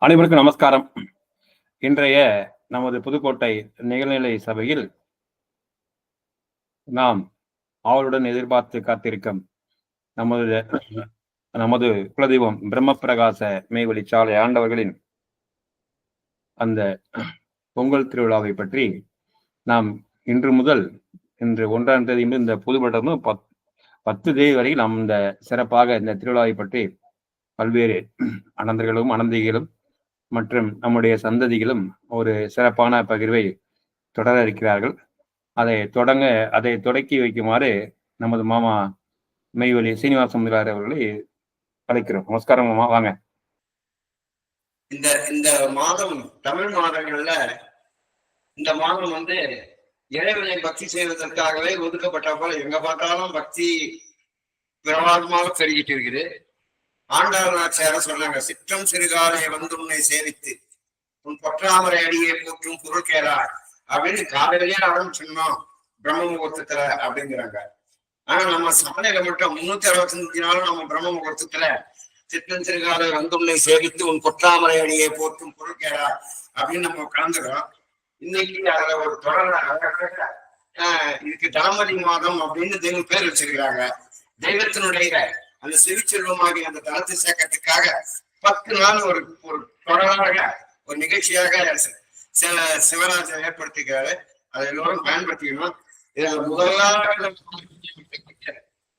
அனைவருக்கும் நமஸ்காரம். இன்றைய நமது புதுக்கோட்டை நிகழ்நிலை சபையில் நாம் ஆவலுடன் எதிர்பார்த்து காத்திருக்கும் நமது குலதெய்வம் பிரம்மபிரகாச மெய்வழி சாலை ஆண்டவர்களின் அந்த பொங்கல் திருவிழாவை பற்றி நாம் இன்று 1ஆம் தேதி இந்த புதுப்பட்டம் 10 தேதி வரை நாம் இந்த சிறப்பாக இந்த திருவிழாவை பற்றி பல்வேறு அனந்தர்களும் அனந்திகளும் மற்றும் நம்முடைய சந்ததிகளும் ஒரு சிறப்பான பகிர்வை தொடர இருக்கிறார்கள். அதை தொடக்கி வைக்குமாறு நமது மாமா மெய்வழி சீனிவாச முதலியார் அவர்களை அழைக்கிறோம். நமஸ்காரம் மாமா, வாங்க. இந்த மாதம் தமிழ் மாதங்கள்ல இந்த மாதம் இறைவனை பக்தி செய்வதற்காகவே ஒதுக்கப்பட்ட போல எங்க பார்த்தாலும் பக்தி பிரமாதமாக பெருகிட்டு இருக்குது. ஆண்டாள் நாச்சியார் சொன்னாங்க, சிற்றம் சிறுகாலை உன்னை சேவித்து உன் பொற்றாமரை அடியை போற்றும் பொருள் கேளா அப்படின்னு காலையிலேயே ஆரம்பிச்சோம் பிரம்ம முகூர்த்தத்துல அப்படிங்கிறாங்க. ஆனா நம்ம சமநிலை மட்டும் 365 நாளும் நம்ம பிரம்ம முகூர்த்தத்துல சிற்றம் சிறுகாலை உன்னை சேவித்து உன் பொற்றாமரை அடியை போற்றும் பொருள் கேளா அப்படின்னு நம்ம கலந்துக்கிறோம். இன்னைக்கு அதுல ஒரு தொடர் இதுக்கு தளமதி மாதம் அப்படின்னு பேர் வச்சிருக்கிறாங்க. தெய்வத்தினுடைய அந்த செவிச்செல்வமாகி அந்த தளத்தை சேர்க்கறதுக்காக 10 நாள் ஒரு தொடராக ஒரு நிகழ்ச்சியாக சிவராஜன் ஏற்படுத்திக்கிறாரு. அதை எல்லோரும் பயன்படுத்திக்கணும். இதுல முதலாக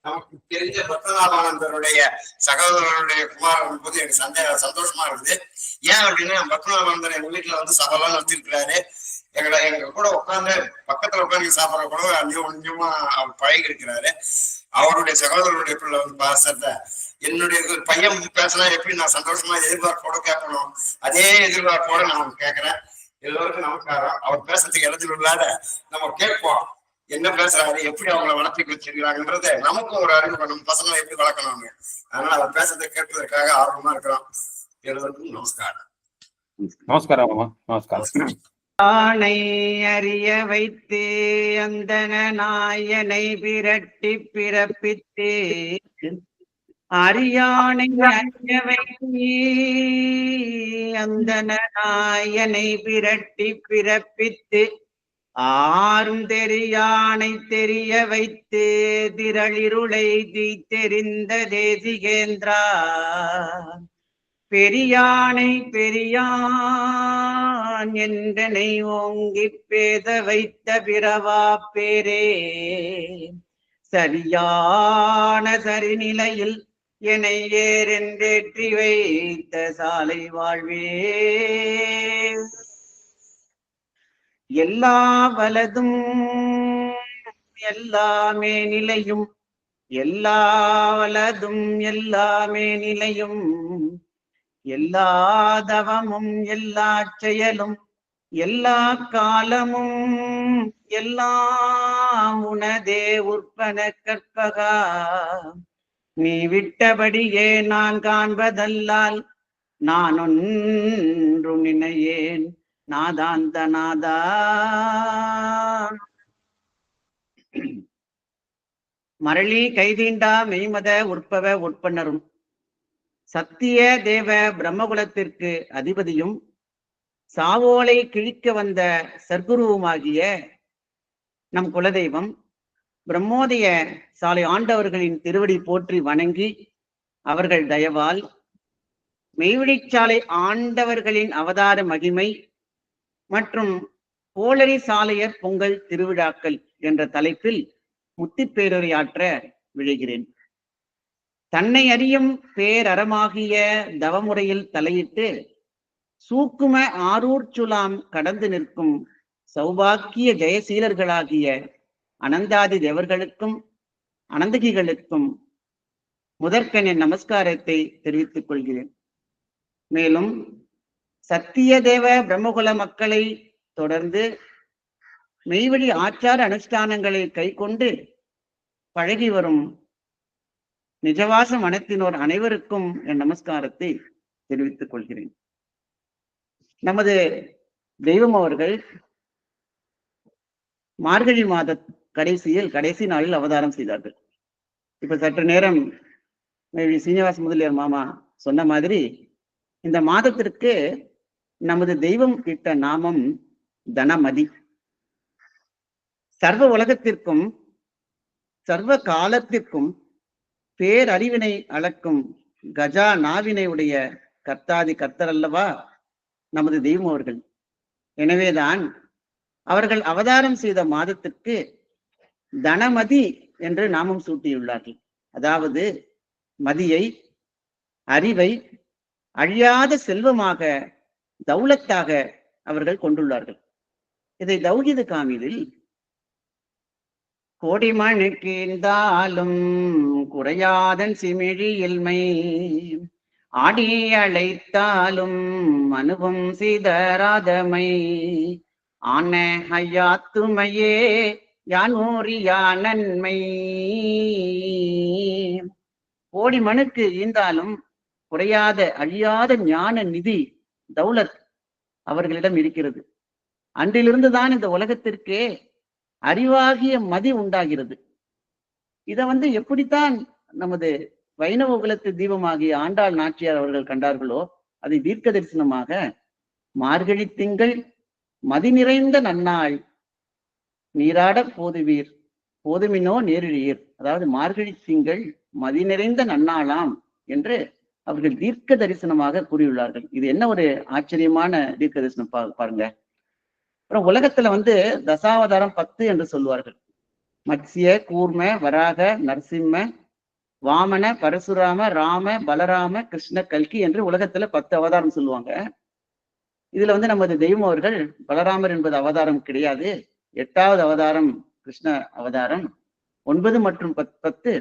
நமக்கு தெரிஞ்ச பத்மநாபானந்தருடைய சகோதரனுடைய குமாரன் போது எனக்கு சந்தோஷமா இருந்தது. ஏன் அப்படின்னா, பத்மநாபானந்தர் எங்க வீட்டுல சபலம் நடத்திருக்கிறாரு. எங்க கூட உட்காந்து பக்கத்துல உட்காந்து சாப்பிட்ற கூட கொஞ்சமா அவர் பழகி இருக்கிறாரு. அவருடைய சகோதரருடைய பிள்ளை பாசத்தை என்னுடைய பையன் பேசினா எப்படி நான் சந்தோஷமா எதிர்பார்ப்போட கேட்கணும், அதே எதிர்பார்ப்போட நான் கேட்கிறேன். எல்லோருக்கும் நமஸ்காரம். அவர் பேசுறதுக்கு இடத்துல இல்லாத நம்ம கேட்போம், என்ன பேசுறாரு, எப்படி அவங்கள வளர்த்தி வச்சிருக்கிறாங்கன்றத நமக்கும் ஒரு அறிவு பண்ணும், பசங்களை எப்படி வளர்க்கணும்னு. அதனால அவர் பேசுறதை கேட்பதற்காக ஆர்வமா இருக்கிறோம். எல்லோருக்கும் நமஸ்காரம். நமஸ்காரம் மாமா, நமஸ்காரம். ஆனை அறிய வைத்து அந்தன நாயனை விரட்டி பிறப்பித்து அரியானை அறிய வைத்து அந்தன நாயனை விரட்டி பிறப்பித்து ஆறும் தெரியானை தெரிய வைத்து திரளிருளை தெரிந்த தேசிகேந்திரா பெரியானை பெரியான் என்றனை ஓங்கி பேத வைத்த பிறவா பேரே சரியான சரிநிலையில் என்னை ஏறென்றேற்றி வைத்த சாலை வாழ்வே எல்லா வலதும் எல்லாமே நிலையும் எல்லா வலதும் எல்லாமே நிலையும் எல்லா தவமும் எல்லா செயலும் எல்லா காலமும் எல்லாம் உனதே உற்பன கற்பகா நீ விட்டபடியே நான் காண்பதல்லால் நான் ஒன்று நினையேன் நாதாந்த நாதா. மரளி கைதீண்டா மெய்மத உற்பவ உட்பன்னரும் சத்திய தேவ பிரம்மகுலத்திற்கு அதிபதியும் சாவோலை கிழிக்க வந்த சர்க்குருவுமாகிய நம் குலதெய்வம் பிரம்மோதய சாலை ஆண்டவர்களின் திருவடி போற்றி வணங்கி அவர்கள் தயவால் மெய்வழிச்சாலை ஆண்டவர்களின் அவதார மகிமை மற்றும் கோளரி சாலையர் பொங்கல் திருவிழாக்கள் என்ற தலைப்பில் முத்திப்பேருரையாற்ற விழைகிறேன். தன்னை அறியும் பேரறமாகிய தவமுறையில் தலையிட்டு சூக்கும ஆரூர் சுலாம் கடந்து நிற்கும் சௌபாக்கிய ஜெயசீலர்களாகிய அனந்தாதி தேவர்களுக்கும் அனந்தகிகளுக்கும் முதற்கண் என் நமஸ்காரத்தை தெரிவித்துக் கொள்கிறேன். மேலும் சத்திய தேவ பிரம்மகுல மக்களை தொடர்ந்து மெய்வழி ஆச்சார அனுஷ்டானங்களை கை கொண்டு பழகி வரும் நிஜவாச மனத்தினோர் அனைவருக்கும் என் நமஸ்காரத்தை தெரிவித்துக் கொள்கிறேன். நமது தெய்வம் அவர்கள் மார்கழி மாத கடைசி நாளில் அவதாரம் செய்தார்கள். இப்ப சற்று நேரம் சீனிவாச முதலியார் மாமா சொன்ன மாதிரி இந்த மாதத்திற்கு நமது தெய்வம் இட்ட நாமம் தனமதி. சர்வ உலகத்திற்கும் சர்வ காலத்திற்கும் பேரறிவினை அளக்கும் கஜா நாவினை உடைய கர்த்தாதி கர்த்தர் அல்லவா நமது தெய்வம் அவர்கள். எனவேதான் அவர்கள் அவதாரம் செய்த மாதத்திற்கு தனமதி என்று நாமம் சூட்டியுள்ளார்கள். அதாவது மதியை, அறிவை அழியாத செல்வமாக, தௌலத்தாக அவர்கள் கொண்டுள்ளார்கள். இதை தௌஹீது காமிலில் கோடிமணிக்கின்றாலும் குறையாதன் சிமிழி இல்மை, ஆடி அழைத்தாலும் அனுபம் சிதறாதமை, ஆன ஹையாத்துமையே யானூரியா நன்மை. கோடி மனுக்கு ஈந்தாலும் குறையாத அழியாத ஞான நிதி தௌலத் அவர்களிடம் இருக்கிறது. அன்றிலிருந்துதான் இந்த உலகத்திற்கே அறிவாகிய மதி உண்டாகிறது. இதை எப்படித்தான் நமது வைணவ குலத்து தீபமாகிய ஆண்டாள் நாச்சியார் அவர்கள் கண்டார்களோ, அதை தீர்க்க தரிசனமாக மார்கழி திங்கள் மதி நிறைந்த நன்னாள் நீராட போதுவீர் போதுமினோ நேரிழியீர். அதாவது மார்கழி திங்கள் மதி நிறைந்த நன்னாளாம் என்று அவர்கள் தீர்க்க தரிசனமாக கூறியுள்ளார்கள். இது என்ன ஒரு ஆச்சரியமான தீர்க்க தரிசனம் பாருங்க. அப்புறம் உலகத்துல தசாவதாரம் 10 என்று சொல்லுவார்கள். மத்ஸ்ய, கூர்ம, வராக, நரசிம்ம, வாமன, பரசுராம, ராம, பலராம, கிருஷ்ண, கல்கி என்று உலகத்துல 10 அவதாரம் சொல்லுவாங்க. இதுல நமது தெய்வம் அவர்கள் பலராமர் என்பது அவதாரம் கிடையாது. 8வது அவதாரம் கிருஷ்ண அவதாரம். 9 மற்றும் 10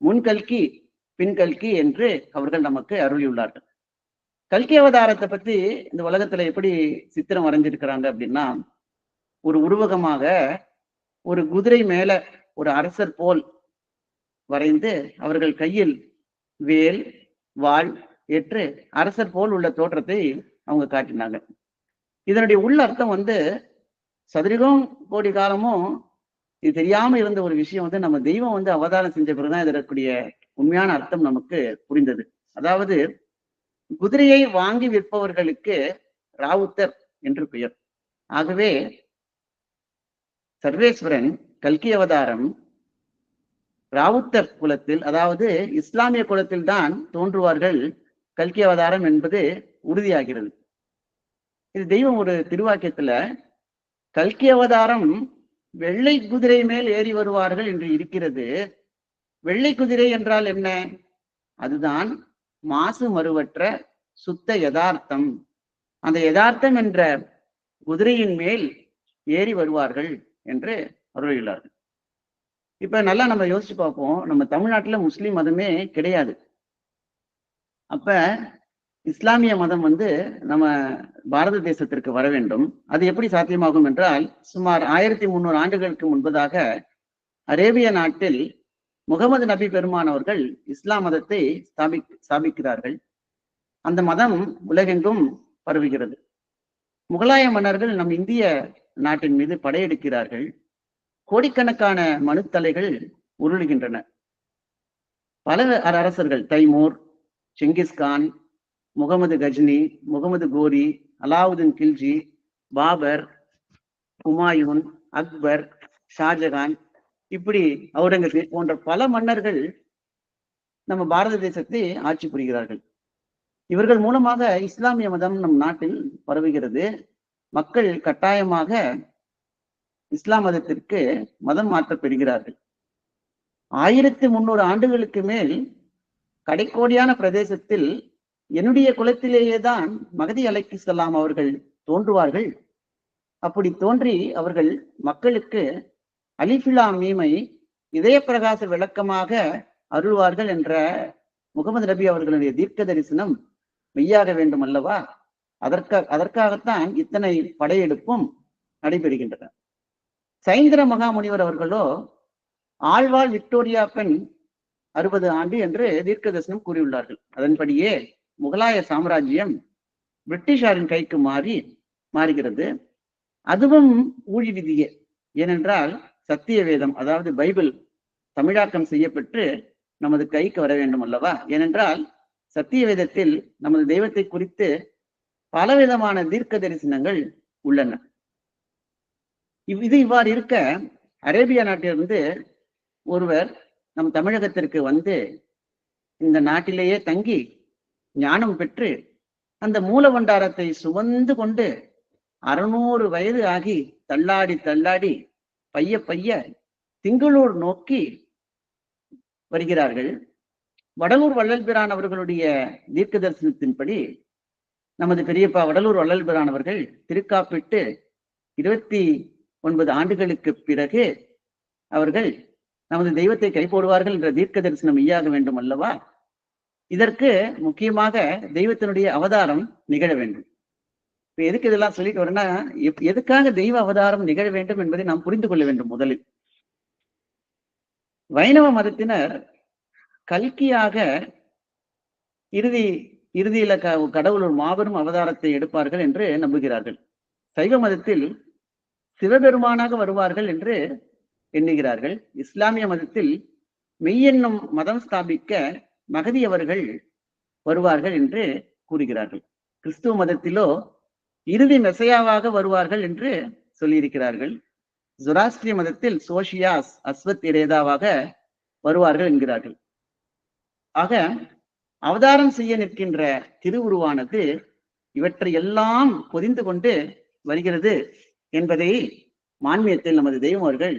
முன்கல்கி பின்கல்கி என்று அவர்கள் நமக்கு அருளியுள்ளார்கள். கல்கி அவதாரத்தை பத்தி இந்த உலகத்துல எப்படி சித்திரம் வரைஞ்சிருக்கிறாங்க அப்படின்னா, ஒரு உருவகமாக ஒரு குதிரை மேல ஒரு அரசர் போல் வரைந்து அவர்கள் கையில் வேல் வாள் ஏற்று அரசர் போல் உள்ள தோற்றத்தை அவங்க காட்டினாங்க. இதனுடைய உள்ள அர்த்தம் சதுரிகம் கோடி காலமும் இது தெரியாம இருந்த ஒரு விஷயம் நம்ம தெய்வம் அவதாரம் செஞ்ச பிறகுதான் இதற்குரிய உண்மையான அர்த்தம் நமக்கு புரிந்தது. அதாவது குதிரையை வாங்கி விற்பவர்களுக்கு ராவுத்தர் என்று பெயர். ஆகவே சர்வேஸ்வரன் கல்கி அவதாரம் ராவுத்தர் குலத்தில், அதாவது இஸ்லாமிய குலத்தில் தான் தோன்றுவார்கள் கல்கி அவதாரம் என்பது உறுதியாகிறது. இது தெய்வம் ஒரு திருவாக்கியத்துல கல்கி அவதாரம் வெள்ளை குதிரை மேல் ஏறி வருவார்கள் என்று இருக்கிறது. வெள்ளை குதிரை என்றால் என்ன? அதுதான் மாசு மறுவற்ற சுத்த யதார்த்தம். அந்த யதார்த்தம் என்ற குதிரையின் மேல் ஏறி வருவார்கள் என்று அருளியுள்ளார்கள். இப்ப நல்லா நம்ம யோசிச்சு பார்ப்போம். நம்ம தமிழ்நாட்டுல முஸ்லிம் மதமே கிடையாது. அப்ப இஸ்லாமிய மதம் நம்ம பாரத தேசத்திற்கு வர வேண்டும். அது எப்படி சாத்தியமாகும் என்றால், சுமார் 1300 ஆண்டுகளுக்கு முன்பதாக அரேபிய நாட்டில் முகமது நபி பெருமான் அவர்கள் இஸ்லாம் மதத்தை ஸ்தாபிக்கிறார்கள். அந்த மதம் உலகெங்கும் பரவுகிறது. முகலாய மன்னர்கள் நம் இந்திய நாட்டின் மீது படையெடுக்கிறார்கள். கோடிக்கணக்கான மனுத்தலைகள் உருளுகின்றன. பல அரசர்கள், தைமூர், செங்கிஸ்கான், முகமது கஜ்னி, முகமது கோரி, அலாவுதீன் கில்ஜி, பாபர், ஹுமாயூன், அக்பர், ஷாஜகான், இப்படி அவுரங்கசீப் போன்ற பல மன்னர்கள் நம்ம பாரத தேசத்தை ஆட்சி புரிகிறார்கள். இவர்கள் மூலமாக இஸ்லாமிய மதம் நம் நாட்டில் பரவுகிறது. மக்கள் கட்டாயமாக இஸ்லாம் மதத்திற்கு மதம் மாற்றப்படுகிறார்கள். 1300 ஆண்டுகளுக்கு மேல் கடைக்கோடியான பிரதேசத்தில் என்னுடைய குலத்திலேயே தான் மகதி அலைஹிஸ்ஸலாம் அவர்கள் தோன்றுவார்கள். அப்படி தோன்றி அவர்கள் மக்களுக்கு அலிஃபிலா மீமை இதய பிரகாச விளக்கமாக அருள்வார்கள் என்ற முகமது நபி அவர்களுடைய தீர்க்க தரிசனம் மெய்யாக வேண்டும் அல்லவா? அதற்காகத்தான் இத்தனை படையெடுப்பும் நடைபெறுகின்றன. சைந்திர மகாமுனிவர் அவர்களோ ஆழ்வாள் விக்டோரியா பெண் 60 ஆண்டு என்று தீர்க்க தரிசனம் கூறியுள்ளார்கள். அதன்படியே முகலாய சாம்ராஜ்யம் பிரிட்டிஷாரின் கைக்கு மாறுகிறது. அதுவும் ஊழி விதியே. ஏனென்றால் சத்திய வேதம், அதாவது பைபிள் தமிழாக்கம் செய்யப்பட்டு நமது கைக்கு வர வேண்டும் அல்லவா? ஏனென்றால் சத்திய வேதத்தில் நமது தெய்வத்தை குறித்து பலவிதமான தீர்க்க தரிசனங்கள் உள்ளன. இது இவ்வாறு இருக்க, அரேபியா நாட்டிலிருந்து ஒருவர் நம் தமிழகத்திற்கு வந்து இந்த நாட்டிலேயே தங்கி ஞானம் பெற்று அந்த மூலவண்டாரத்தை சுமந்து கொண்டு 600 வயது ஆகி தள்ளாடி தள்ளாடி பைய திங்களூர் நோக்கி வருகிறார்கள். வடலூர் வள்ளல்பிரான் அவர்களுடைய தீர்க்க தரிசனத்தின்படி நமது பெரியப்பா வடலூர் வள்ளல்பிரான் அவர்கள் திருக்காப்பிட்டு 29 ஆண்டுகளுக்கு பிறகு அவர்கள் நமது தெய்வத்தை கை போடுவார்கள் என்ற தீர்க்க தரிசனம் மெய்யாக வேண்டும் அல்லவா? இதற்கு முக்கியமாக தெய்வத்தினுடைய அவதாரம் நிகழ வேண்டும். இப்ப எதுக்கு இதெல்லாம் சொல்லிட்டு வரேன்னா, எதுக்காக தெய்வ அவதாரம் நிகழ வேண்டும் என்பதை நாம் புரிந்து கொள்ள வேண்டும். முதலில் வைணவ மதத்தினர் கல்கியாக இறுதியில கடவுள் ஒரு மாபெரும் அவதாரத்தை எடுப்பார்கள் என்று நம்புகிறார்கள். சைவ மதத்தில் சிவபெருமானாக வருவார்கள் என்று எண்ணுகிறார்கள். இஸ்லாமிய மதத்தில் மெய்யென்னும் மதம் ஸ்தாபிக்க மகதி அவர்கள் வருவார்கள் என்று கூறுகிறார்கள். கிறிஸ்துவ மதத்திலோ இறுதி மெசையாவாக வருவார்கள் என்று சொல்லியிருக்கிறார்கள். ஜொராஸ்ட்ரிய மதத்தில் சோஷியாஸ் அஸ்வத் இரேதாவாக வருவார்கள் என்கிறார்கள். ஆக அவதாரம் செய்ய நிற்கின்ற திருவுருவானது இவற்றை எல்லாம் பொதிந்து கொண்டு வருகிறது என்பதை மான்மியத்தில் நமது தெய்வம் அவர்கள்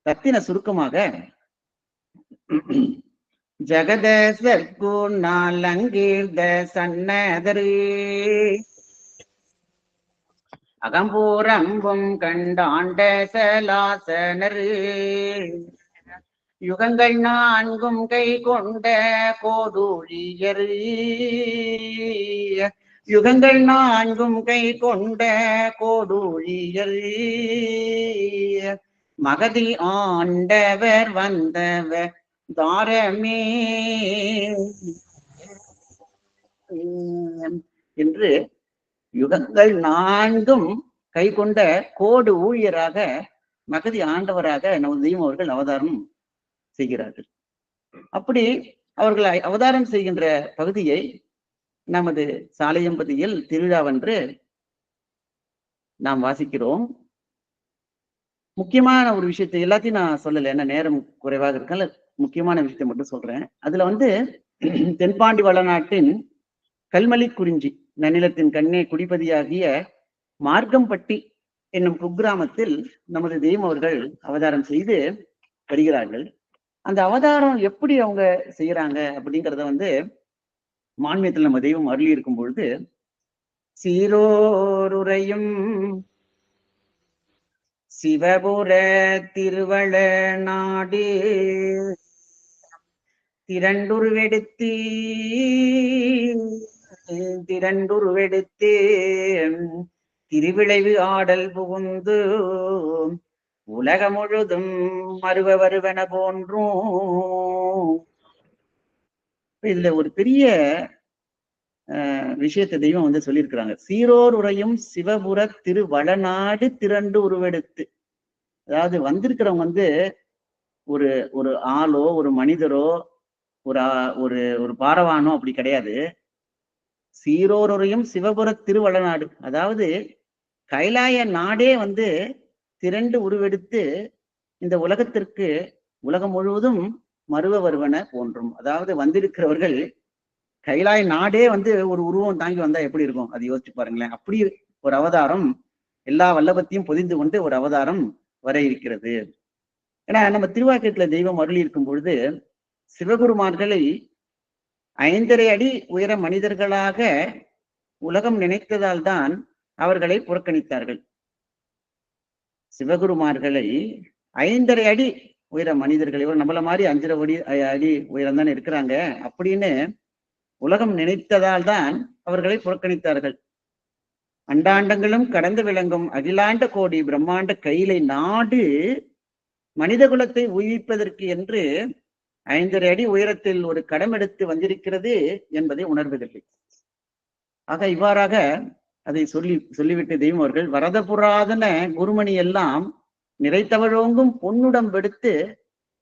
தத்தின சுருக்கமாக ஜகதேசர்க்கு நாலங்கீர்த சன்னதரு அகம்பூரம்பும் கண்டாண்ட சலாசனரு யுகங்கள் 4 கை கொண்ட கோடூழியர் யுகங்கள் 4 கை கொண்ட கோடூழியர் மகதி ஆண்டவர் வந்தவர் தாரமே என்று யுகங்கள் 4 கை கொண்ட கோடு ஊழியராக மகதி ஆண்டவராக நமது தெய்வம் அவர்கள் அவதாரம் செய்கிறார்கள். அப்படி அவர்கள் அவதாரம் செய்கின்ற பகுதியை நமது சாலையம்பதியில் திருவிழாவன்று நாம் வாசிக்கிறோம். முக்கியமான ஒரு விஷயத்தை எல்லாத்தையும் நான் சொல்லலை, என்ன நேரம் குறைவாக இருக்கல, முக்கியமான விஷயத்தை மட்டும் சொல்றேன். அதுல தென்பாண்டி வளநாட்டின் கல்மலி குறிஞ்சி நன்னிலத்தின் கண்ணே குடிபதியாகிய மார்க்கம்பட்டி என்னும் குக்கிராமத்தில் நமது தெய்வம் அவர்கள் அவதாரம் செய்து வருகிறார்கள். அந்த அவதாரம் எப்படி அவங்க செய்யறாங்க அப்படிங்கிறத மான்மியத்தில் நம்ம தெய்வம் அருளி இருக்கும் பொழுது, சீரோருரையும் சிவபுர திருவள நாடு திரண்டுருவெடுத்து திருவிளைவு ஆடல் புகுந்து உலக முழுதும் மறுவ வருவன போன்றும். இதுல ஒரு பெரிய விஷயத்தை தெய்வம் சொல்லியிருக்கிறாங்க. சீரோர் உரையும் சிவபுர திருவளநாடு திரண்டு உருவெடுத்து. அதாவது வந்திருக்கிறவங்க ஒரு ஒரு ஆளோ ஒரு மனிதரோ ஒரு ஒரு பாரவானோ அப்படி கிடையாது. சீரோருரையும் சிவபுர திருவளநாடு, அதாவது கைலாய நாடே திரண்டு உருவெடுத்து இந்த உலகத்திற்கு உலகம் முழுவதும் மறுவ வருவன போன்றும். அதாவது வந்திருக்கிறவர்கள் கைலாய நாடே ஒரு உருவம் தாங்கி வந்தா எப்படி இருக்கும், அது யோசிச்சு பாருங்களேன். அப்படி ஒரு அவதாரம், எல்லா வல்லபத்தையும் பொதிந்து கொண்டு ஒரு அவதாரம் வர இருக்கிறது. ஏன்னா நம்ம திருவாக்கியத்துல தெய்வம் அருளி இருக்கும் பொழுது சிவகுருமார்களை 5½ அடி உயர மனிதர்களாக உலகம் நினைத்ததால் தான் அவர்களை புறக்கணித்தார்கள். சிவகுருமார்களை 5½ அடி உயர மனிதர்கள், இவர் நம்மள மாதிரி 5½ அடி உயரம் தானே இருக்கிறாங்க அப்படின்னு உலகம் நினைத்ததால் தான் அவர்களை புறக்கணித்தார்கள். அண்டாண்டங்களும் கடந்து விளங்கும் அகிலாண்ட கோடி பிரம்மாண்ட கையிலை நாடு மனித குலத்தை உயிர்ப்பதற்கு என்று 5½ அடி உயரத்தில் ஒரு கடம் எடுத்து வந்திருக்கிறது என்பதை உணர்வதில்லை. ஆக இவ்வாறாக அதை சொல்லிவிட்டு தெய்வம் அவர்கள் வரத புராதன குருமணி எல்லாம் நிறைத்தவழோங்கும் பொன்னுடம் எடுத்து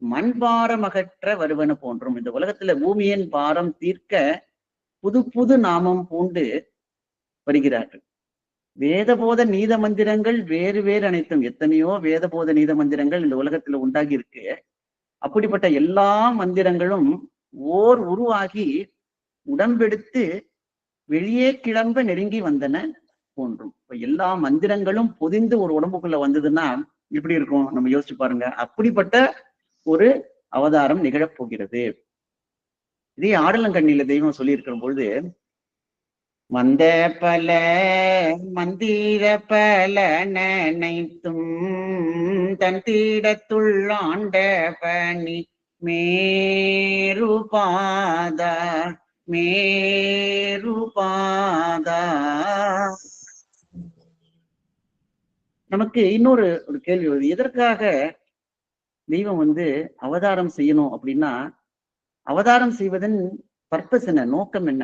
மண்பாரம் அகற்ற வருவன போன்றும். இந்த உலகத்துல பூமியின் பாரம் தீர்க்க புது புது நாமம் பூண்டு வருகிறார்கள். வேதபோத நீத மந்திரங்கள் வேறு வேறு அனைத்தும், எத்தனையோ வேதபோத நீத மந்திரங்கள் இந்த உலகத்துல உண்டாகி இருக்கு. அப்படிப்பட்ட எல்லா மந்திரங்களும் ஓர் உருவாகி உடம்பெடுத்து வெளியே கிளம்ப நெருங்கி வந்தன போன்றும். இப்ப எல்லா மந்திரங்களும் பொதிந்து ஒரு உடம்புக்குள்ள வந்ததுன்னா எப்படி இருக்கும் நம்ம யோசிச்சு பாருங்க. அப்படிப்பட்ட ஒரு அவதாரம் நிகழப் போகிறது. இதே ஆடலங்கண்ணியில தெய்வம் சொல்லி இருக்கிற பொழுது, வந்த பல மந்திர பல நினைத்தும் தன் தீடத்துள் ஆண்ட பணி மேருபாதா மேருபாதா. நமக்கு இன்னொரு கேள்வி வருது, எதற்காக தெய்வம் அவதாரம் செய்யணும் அப்படின்னா, அவதாரம் செய்வதன் பர்பஸ் என்ன, நோக்கம் என்ன?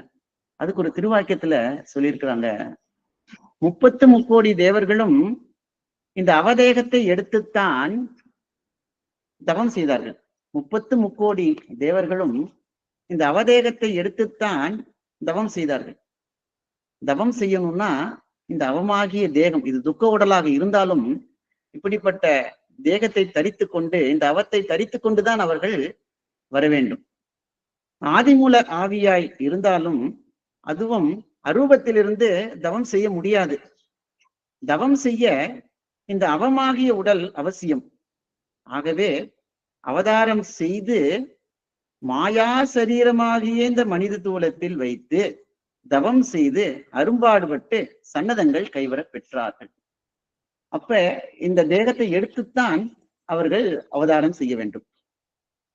அதுக்கு ஒரு திருவாக்கியத்துல சொல்லியிருக்கிறாங்க, 33 தேவர்களும் இந்த அவதேகத்தை எடுத்துத்தான் தவம் செய்தார்கள். 33 தேவர்களும் இந்த அவதேகத்தை எடுத்துத்தான் தவம் செய்தார்கள். தவம் செய்யணும்னா இந்த அவமாகிய தேகம், இது துக்க உடலாக இருந்தாலும் இப்படிப்பட்ட தேகத்தை தரித்து கொண்டு, இந்த அவத்தை தரித்து கொண்டுதான் அவர்கள் வர வேண்டும். ஆதிமூல ஆவியாய் இருந்தாலும் அதுவும் அரூபத்திலிருந்து தவம் செய்ய முடியாது. தவம் செய்ய இந்த அவமாகிய உடல் அவசியம். ஆகவே அவதாரம் செய்து மாயா சரீரமாகிய இந்த மனித தூலத்தில் வைத்து தவம் செய்து அரும்பாடுபட்டு சன்னதங்கள் கைவர பெற்றார்கள். அப்ப இந்த தேகத்தை எடுத்துத்தான் அவர்கள் அவதாரம் செய்ய வேண்டும்.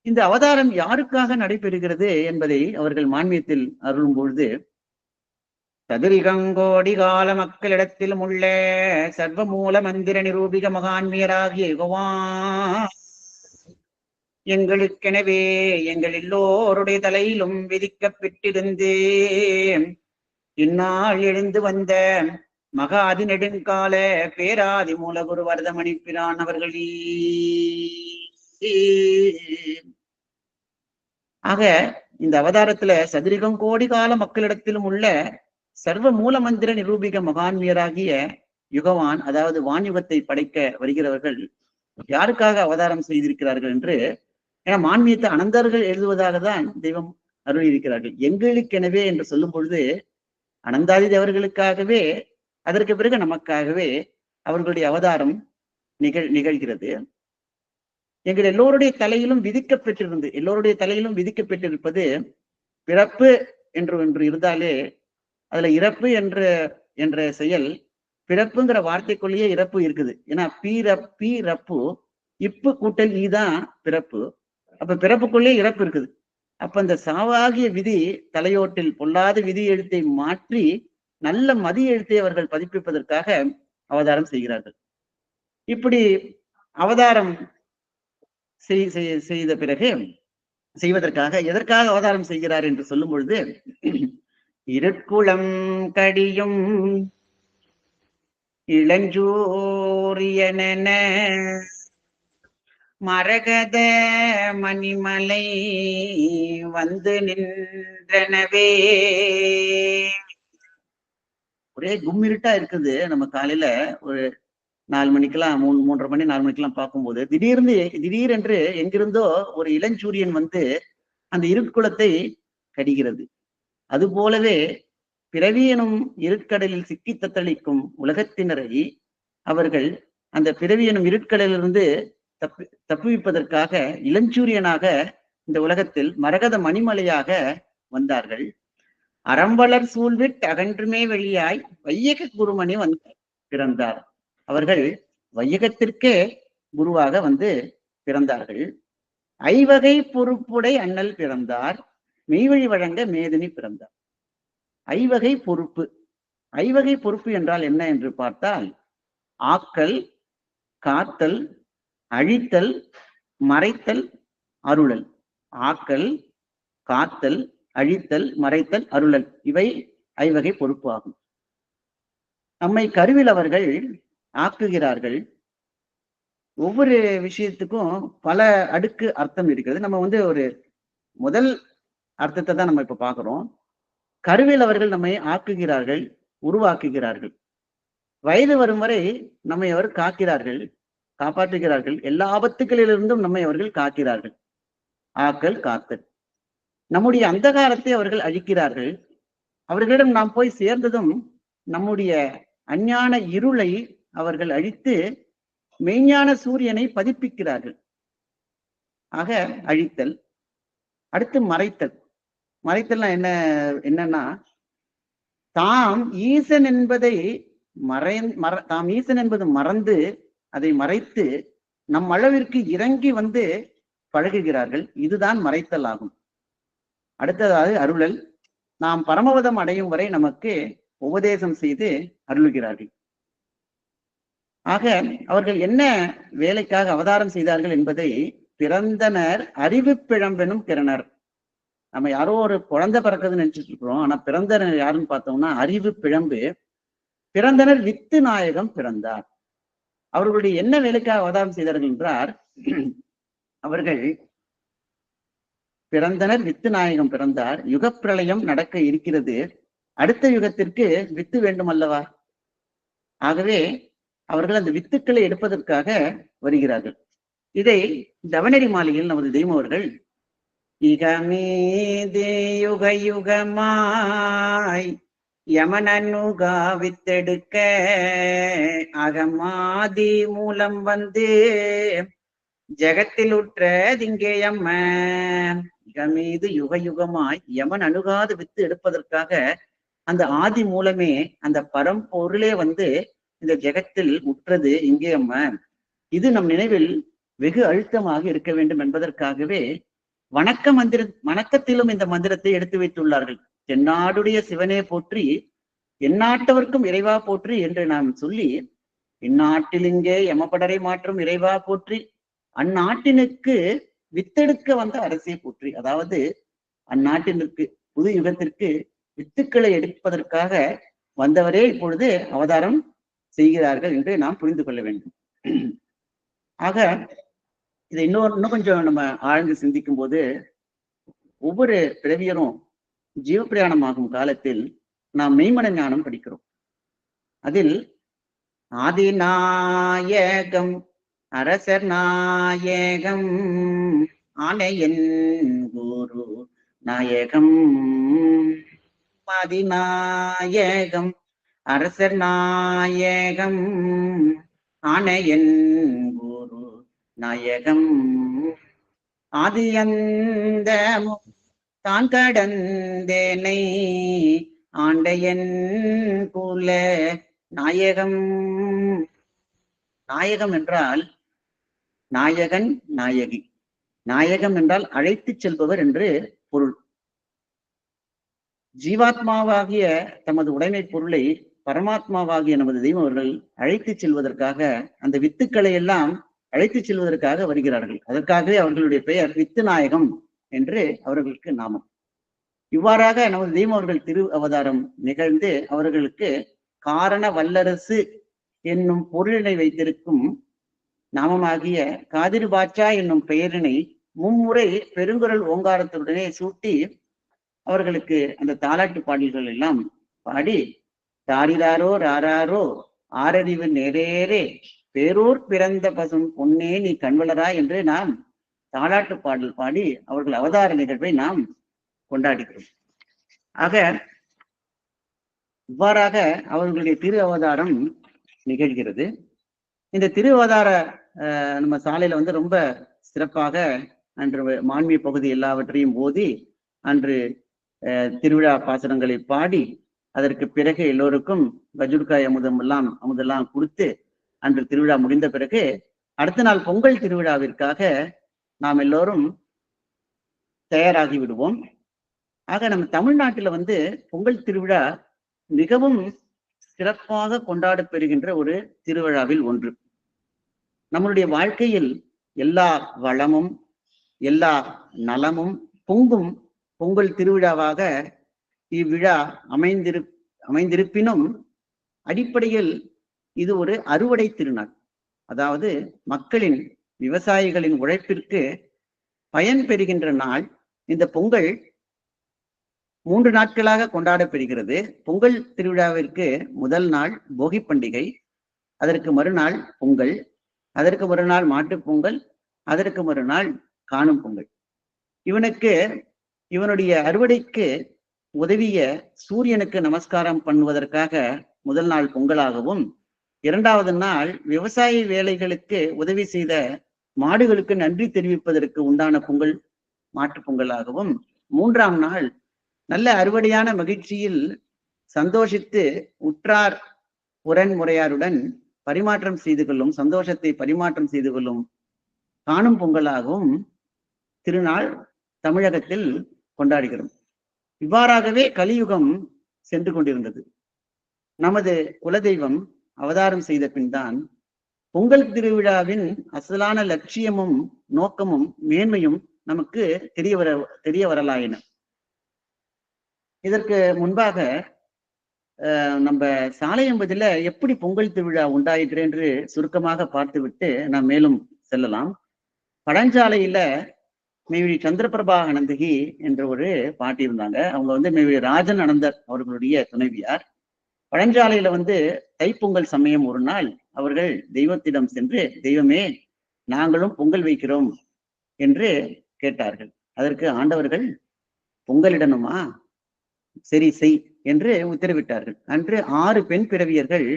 இந்த அவதாரம் யாருக்காக நடைபெறுகிறது என்பதை அவர்கள் மான்மியத்தில் அருளும் பொழுது, சதுரிகங்கோடி கால மக்களிடத்திலும் உள்ள சர்வ மூல மந்திர நிரூபிக மகான்மியராகிய யுகவான் எங்களுக்கெனவே எங்கள் எல்லோருடைய தலையிலும் விதிக்கப்பட்டிருந்து இந்நாள் எழுந்து வந்த மகாதி நெடுங்கால பேராதி மூலகுரு வரதமணி பிரான் அவர்களே. ஆக இந்த அவதாரத்துல சதுரிகம் கோடி கால மக்களிடத்திலும் உள்ள சர்வ மூல மந்திர நிரூபிக மகான்மியராகிய யுகவான், அதாவது வான்யுகத்தை படைக்க வருகிறவர்கள் யாருக்காக அவதாரம் செய்திருக்கிறார்கள் என்று, ஏன்னா மான்மியத்தை அனந்தர்கள் எழுதுவதாக தான் தெய்வம் அருள் இருக்கிறார்கள். எங்களுக்கெனவே என்று சொல்லும் பொழுது அனந்தாதி தேவர்களுக்காகவே, அதற்கு பிறகு நமக்காகவே அவர்களுடைய அவதாரம் நிகழ்கிறது. எங்கள் எல்லோருடைய தலையிலும் விதிக்கப்பட்டிருந்து, எல்லோருடைய தலையிலும் விதிக்கப்பட்டிருப்பது பிறப்பு என்று இருந்தாலே அதுல இறப்பு என்ற செயல், பிறப்புங்கிற வார்த்தைக்குள்ளேயே இறப்பு இருக்குது. ஏன்னா பீரப்பு இப்பு கூட்டல் ஈதான் பிறப்பு. அப்ப பிறப்புக்குள்ளே இறப்பு இருக்குது. அப்ப அந்த சாவாகிய விதி தலையோட்டில் பொல்லாத விதி எழுத்தை மாற்றி நல்ல மதி எழுத்தை அவர்கள் பதிப்பிப்பதற்காக அவதாரம் செய்கிறார்கள். இப்படி அவதாரம் செய்த பிறகு செய்வதற்காக எதற்காக அவதாரம் செய்கிறார் என்று சொல்லும் பொழுது, இருட்குளம் கடியும் இளஞ்சூரியன மரகத மணிமலை வந்து நின்றனவே. ஒரே கும்மிருட்டா இருக்குது. நம்ம காலையில ஒரு 4 மணிக்கெல்லாம் 3:30 மணி 4 மணிக்கெல்லாம் பார்க்கும்போது திடீரென்று எங்கிருந்தோ ஒரு இளஞ்சூரியன் அந்த இருட்குளத்தை கடிகிறது. அது போலவே பிறவி எனும் இருட்கடலில் சிக்கி தத்தளிக்கும் உலகத்தினரை அவர்கள் அந்த பிறவி எனும் இருட்கடலிலிருந்து தப்புவிப்பதற்காக இளஞ்சூரியனாக இந்த உலகத்தில் மரகத மணிமலையாக வந்தார்கள். அறம்பலர் சூழ்விட் அகன்றுமே வெளியாய் வையக குருமணி பிறந்தார். அவர்கள் வையகத்திற்கே குருவாக பிறந்தார்கள். ஐவகை பொறுப்புடை அண்ணல் பிறந்தார், மெய்வழி வழங்க மேதினி பிறந்தார். ஐவகை பொறுப்பு. ஐவகை பொறுப்பு என்றால் என்ன என்று பார்த்தால், ஆக்கல், காத்தல், அழித்தல், மறைத்தல், அருளல். ஆக்கல், காத்தல், அழித்தல், மறைத்தல், அருளல், இவை ஐவகை பொறுப்பு ஆகும். நம்மை கருவில் அவர்கள் ஆக்குகிறார்கள். ஒவ்வொரு விஷயத்துக்கும் பல அடுக்கு அர்த்தம் இருக்கிறது. நம்ம ஒரு முதல் அர்த்தத்தை தான் நம்ம இப்ப பார்க்கிறோம். கருவில் அவர்கள் நம்மை ஆக்குகிறார்கள், உருவாக்குகிறார்கள். வயது வரும் வரை நம்மை அவர் காக்கிறார்கள், காப்பாற்றுகிறார்கள். எல்லா ஆபத்துகளிலிருந்தும் நம்மை அவர்கள் காக்கிறார்கள். ஆக்கல், காத்தல். நம்முடைய அந்தகாரத்தை அவர்கள் அழிக்கிறார்கள். அவர்களிடம் நாம் போய் சேர்ந்ததும் நம்முடைய அஞ்ஞான இருளை அவர்கள் அழித்து மெய்ஞான சூரியனை பதிப்பிக்கிறார்கள். ஆக அழித்தல். அடுத்து மறைத்தல். மறைத்தல்னா என்னன்னா, தாம் ஈசன் என்பதை தாம் ஈசன் என்பது மறந்து அதை மறைத்து நம் அளவிற்கு இறங்கி வந்து பழகுகிறார்கள். இதுதான் மறைத்தல் ஆகும். அடுத்ததாக அருளல். நாம் பரமபதம் அடையும் வரை நமக்கு உபதேசம் செய்து அருளுகிறார்கள். ஆக அவர்கள் என்ன வேலைக்காக அவதாரம் செய்தார்கள் என்பதை பிறந்தனர் அறிவு பிழம்பெனும் பிறனர். நம்ம யாரோ ஒரு குழந்தை பிறக்குதுன்னு நினைச்சிட்டு இருக்கிறோம். ஆனா பிறந்தனர் யாருன்னு பார்த்தோம்னா அறிவு பிழம்பு. பிறந்தனர் வித்து நாயகம் பிறந்தார். அவர்களுடைய என்ன வேலைக்காக அவதாரம் செய்தார்கள் என்றார், அவர்கள் பிறந்தனர் வித்து நாயகம் பிறந்தார். யுகப்பிரளயம் நடக்க இருக்கிறது. அடுத்த யுகத்திற்கு வித்து வேண்டும் அல்லவா? ஆகவே அவர்கள் அந்த வித்துக்களை எடுப்பதற்காக வருகிறார்கள். இதை தவநெறி மாலையில் நமது தெய்வம் அவர்கள் இகமீது யுக யுகமாய் யமனனுகா வித்தெடுக்க அகமாதி மூலம் வந்து ஜெகத்தில் உற்றதிங்கே அம்ம. இகமீது யுக யுகமாய் யமன் அணுகாது வித்து எடுப்பதற்காக அந்த ஆதி மூலமே அந்த பரம்பொருளே வந்து இந்த ஜெகத்தில் உற்றது இங்கே அம்ம. இது நம் நினைவில் வெகு அழுத்தமாக இருக்க வேண்டும் என்பதற்காகவே வணக்கத்திலும் இந்த மந்திரத்தை எடுத்து வைத்துள்ளார்கள். தென்னாடுடைய சிவனே போற்றி, எந்நாட்டவர்க்கும் இறைவா போற்றி என்று நாம் சொல்லி, இந்நாட்டில் இங்கே யமபடரை மாற்றும் இறைவா போற்றி, அந்நாட்டினுக்கு வித்தெடுக்க வந்த அரசே போற்றி. அதாவது அந்நாட்டிற்கு புது யுகத்திற்கு வித்துக்களை எடுப்பதற்காக வந்தவரே இப்பொழுது அவதாரம் செய்கிறார்கள் என்று நாம் புரிந்து கொள்ள வேண்டும். ஆக இதை இன்னும் கொஞ்சம் நம்ம ஆழ்ந்து சிந்திக்கும் போது, ஒவ்வொரு பிறவியரும் ஜீவப்பிரயாணமாகும் காலத்தில் நாம் மெய்மன ஞானம் படிக்கிறோம். அதில் ஆதிநாயகம் அரசர் நாயகம் ஆணையன் குரு நாயகம். ஆதிநாயகம் அரசர் நாயகம் ஆணையன் குரு நாயகம். ஆதியந்தமும் தான் கடந்தேனை ஆண்டையன் குல நாயகம். நாயகம் என்றால் நாயகன், நாயகி. நாயகம் என்றால் அழைத்து செல்பவர் என்று பொருள். ஜீவாத்மாவாகிய தமது உடைமை பொருளை பரமாத்மாவாகிய நமது தெய்வம் அவர்கள் அழைத்து செல்வதற்காக அந்த வித்துக்களை எல்லாம் அழைத்து செல்வதற்காக வருகிறார்கள். அதற்காகவே அவர்களுடைய பெயர் வித்து நாயகம் என்று அவர்களுக்கு நாமம். இவ்வாறாக நமது தெய்வம் அவர்கள் திரு அவதாரம் நிகழ்ந்து அவர்களுக்கு காரண வல்லரசு என்னும் பொருளினை வைத்திருக்கும் நாமமாகிய காதிர் பாட்சா என்னும் பெயரினை மும்முறை பெருங்குரல் ஓங்காரத்துடனே சூட்டி அவர்களுக்கு அந்த தாலாட்டு பாடல்கள் எல்லாம் பாடி, தாரிதாரோ ராராரோ ஆரறிவு நேரேரே பேரூர் பிறந்த பசும் பொன்னே நீ கண்வளரா என்று நாம் தாலாட்டு பாடல் பாடி அவர்கள் அவதார நிகழ்வை நாம் கொண்டாடுகிறோம். ஆக இவ்வாறாக அவர்களுடைய திரு அவதாரம் நிகழ்கிறது. இந்த திரு அவதார நம்ம சாலையில வந்து ரொம்ப சிறப்பாக அன்று மான்மிய பகுதி எல்லாவற்றையும் ஓதி அன்று திருவிழா பாசனங்களை பாடி அதற்கு பிறகு எல்லோருக்கும் கஜுர்காய் அமுதெல்லாம் கொடுத்து அன்று திருவிழா முடிந்த பிறகு அடுத்த நாள் பொங்கல் திருவிழாவிற்காக நாம் எல்லோரும் தயாராகி விடுவோம். ஆக நம்ம தமிழ்நாட்டில் வந்து பொங்கல் திருவிழா மிகவும் சிறப்பாக கொண்டாடப்பெறுகின்ற ஒரு திருவிழாவில் ஒன்று. நம்மளுடைய வாழ்க்கையில் எல்லா வளமும் எல்லா நலமும் பொங்கும் பொங்கல் திருவிழாவாக இவ்விழா அமைந்திருப்பினும் அடிப்படையில் இது ஒரு அறுவடை திருநாள். அதாவது மக்களின் விவசாயிகளின் உழைப்பிற்கு பயன் பெறுகின்ற நாள் இந்த பொங்கல் 3 நாட்களாக கொண்டாடப்பெறுகிறது. பொங்கல் திருவிழாவிற்கு முதல் நாள் போகி பண்டிகை, அதற்கு மறுநாள் பொங்கல், அதற்கு மறுநாள் மாட்டுப் பொங்கல், அதற்கு மறுநாள் காணும் பொங்கல். இவனுடைய அறுவடைக்கு உதவிய சூரியனுக்கு நமஸ்காரம் பண்ணுவதற்காக முதல் நாள் பொங்கலாகவும், 2வது நாள் விவசாய வேலைகளுக்கு உதவி செய்த மாடுகளுக்கு நன்றி தெரிவிப்பதற்கு உண்டான பொங்கல் மாட்டுப் பொங்கலாகவும், 3ஆம் நாள் நல்ல அறுவடையான மகிழ்ச்சியில் சந்தோஷித்து உற்றார் உறன்முறையாருடன் பரிமாற்றம் செய்து கொள்ளும், சந்தோஷத்தை பரிமாற்றம் செய்து கொள்ளும் காணும் பொங்கலாகவும் திருநாள் தமிழகத்தில் கொண்டாடுகிறோம். இவ்வாறாகவே கலியுகம் சென்று கொண்டிருந்தது. நமது குலதெய்வம் அவதாரம் செய்த பின்தான் பொங்கல் திருவிழாவின் அசலான லட்சியமும் நோக்கமும் மேன்மையும் நமக்கு தெரிய வரலாயின. இதற்கு முன்பாக நம்ம சாலையம்பதியில எப்படி பொங்கல் திருவிழா உண்டாயிற்று என்று சுருக்கமாக பார்த்துவிட்டு நாம் மேலும் செல்லலாம். பழஞ்சாலையில மேவி சந்திரபிரபா அனந்தகி என்ற ஒரு பாட்டி இருந்தாங்க. அவங்க மேவி ராஜன் அனந்தர் அவர்களுடைய துணைவியார். பழஞ்சாலையில தைப்பொங்கல் சமயம் ஒரு நாள் அவர்கள் தெய்வத்திடம் சென்று, தெய்வமே நாங்களும் பொங்கல் வைக்கிறோம் என்று கேட்டார்கள். அதற்கு ஆண்டவர்கள், பொங்கலிடணுமா, சரி செய் என்று உத்தரவிட்டார்கள். அன்று 6 பெண் பிறவியர்கள்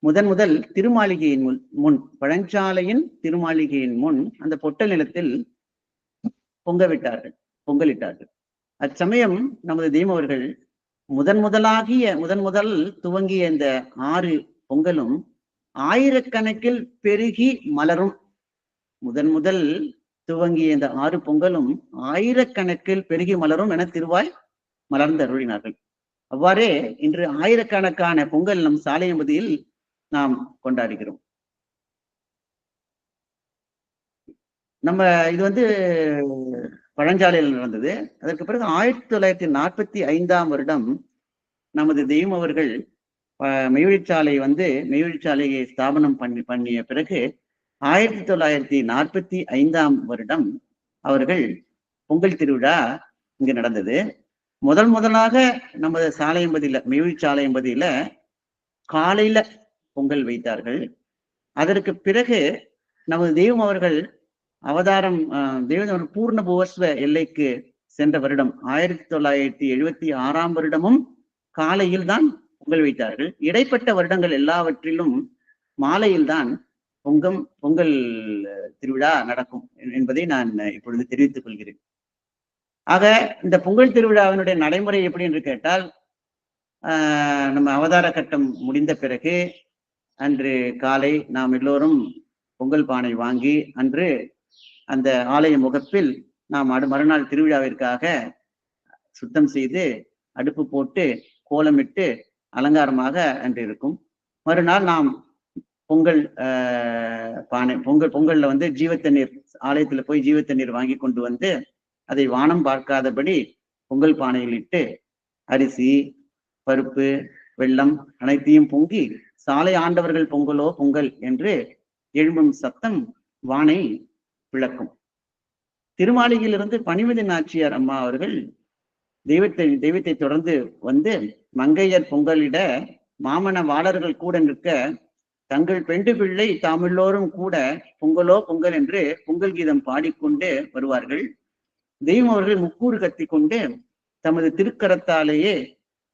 முதல் திருமாளிகையின் முன், பழஞ்சாலையின் திருமாளிகையின் முன் அந்த பொட்டல் நிலத்தில் பொங்கலிட்டார்கள். அச்சமயம் நமது தெய்வம் அவர்கள் முதல் துவங்கிய இந்த 6 பொங்கலும் ஆயிரக்கணக்கில் பெருகி மலரும். முதல் துவங்கிய இந்த 6 பொங்கலும் ஆயிரக்கணக்கில் பெருகி மலரும் என திருவாய் மலர்ந்து அருளினார்கள். அவ்வாறே இன்று ஆயிரக்கணக்கான பொங்கல் நம் சாலையம்பதியில் நாம் கொண்டாடுகிறோம். நம்ம இது பழஞ்சாலையில் நடந்தது. அதற்கு பிறகு 1945ஆம் வருடம் நமது தெய்வம் அவர்கள் மெய்வழிச்சாலையை ஸ்தாபனம் பண்ணிய பிறகு 1945ஆம் வருடம் அவர்கள் பொங்கல் திருவிழா இங்கு நடந்தது. முதலாக நமது சாலையம்பதியில, மெய்வழிச்சாலையம்பதியில காலையில பொங்கல் வைத்தார்கள். அதற்கு பிறகு நமது தெய்வம் அவர்கள் அவதாரம் தெய்வம் பூர்ண புவஸ்வ எல்லைக்கு சென்ற வருடம் 1976ஆம் வருடமும் காலையில் தான் பொங்கல் வைத்தார்கள். இடைப்பட்ட வருடங்கள் எல்லாவற்றிலும் மாலையில் தான் பொங்கல் திருவிழா நடக்கும் என்பதை நான் இப்பொழுது தெரிவித்துக் கொள்கிறேன். ஆக இந்த பொங்கல் திருவிழாவினுடைய நடைமுறை எப்படி என்று கேட்டால், நம்ம அவதார கட்டம் முடிந்த பிறகு அன்று காலை நாம் எல்லோரும் பொங்கல் பானை வாங்கி அன்று அந்த ஆலய முகப்பில் நாம் மறுநாள் திருவிழாவிற்காக சுத்தம் செய்து அடுப்பு போட்டு கோலமிட்டு அலங்காரமாக அன்று இருக்கும். மறுநாள் நாம் பொங்கல் பானை பொங்கல்ல ஜீவத்தண்ணீர், ஆலயத்துல போய் ஜீவத்தண்ணீர் வாங்கி கொண்டு அதை வானம் பார்க்காதபடி பொங்கல் பானையில் இட்டு அரிசி, பருப்பு, வெல்லம் அனைத்தையும் பொங்கி சாலை ஆண்டவர்கள் பொங்கலோ பொங்கல் என்று எழும்பும் சத்தம் வானை விளக்கும். திருமாளிகையிலிருந்து பணிமதி நாச்சியார் அம்மா அவர்கள் தெய்வத்தை தொடர்ந்து மங்கையர் பொங்கலிட மாமன வாளர்கள் கூட நிற்க தங்கள் பெண்டு பிள்ளை தாமெல்லோரும் கூட பொங்கலோ பொங்கல் என்று பொங்கல் கீதம் பாடிக்கொண்டு வருவார்கள். தெய்வம் அவர்கள் முக்கூறு கத்தி கொண்டு தமது திருக்கரத்தாலேயே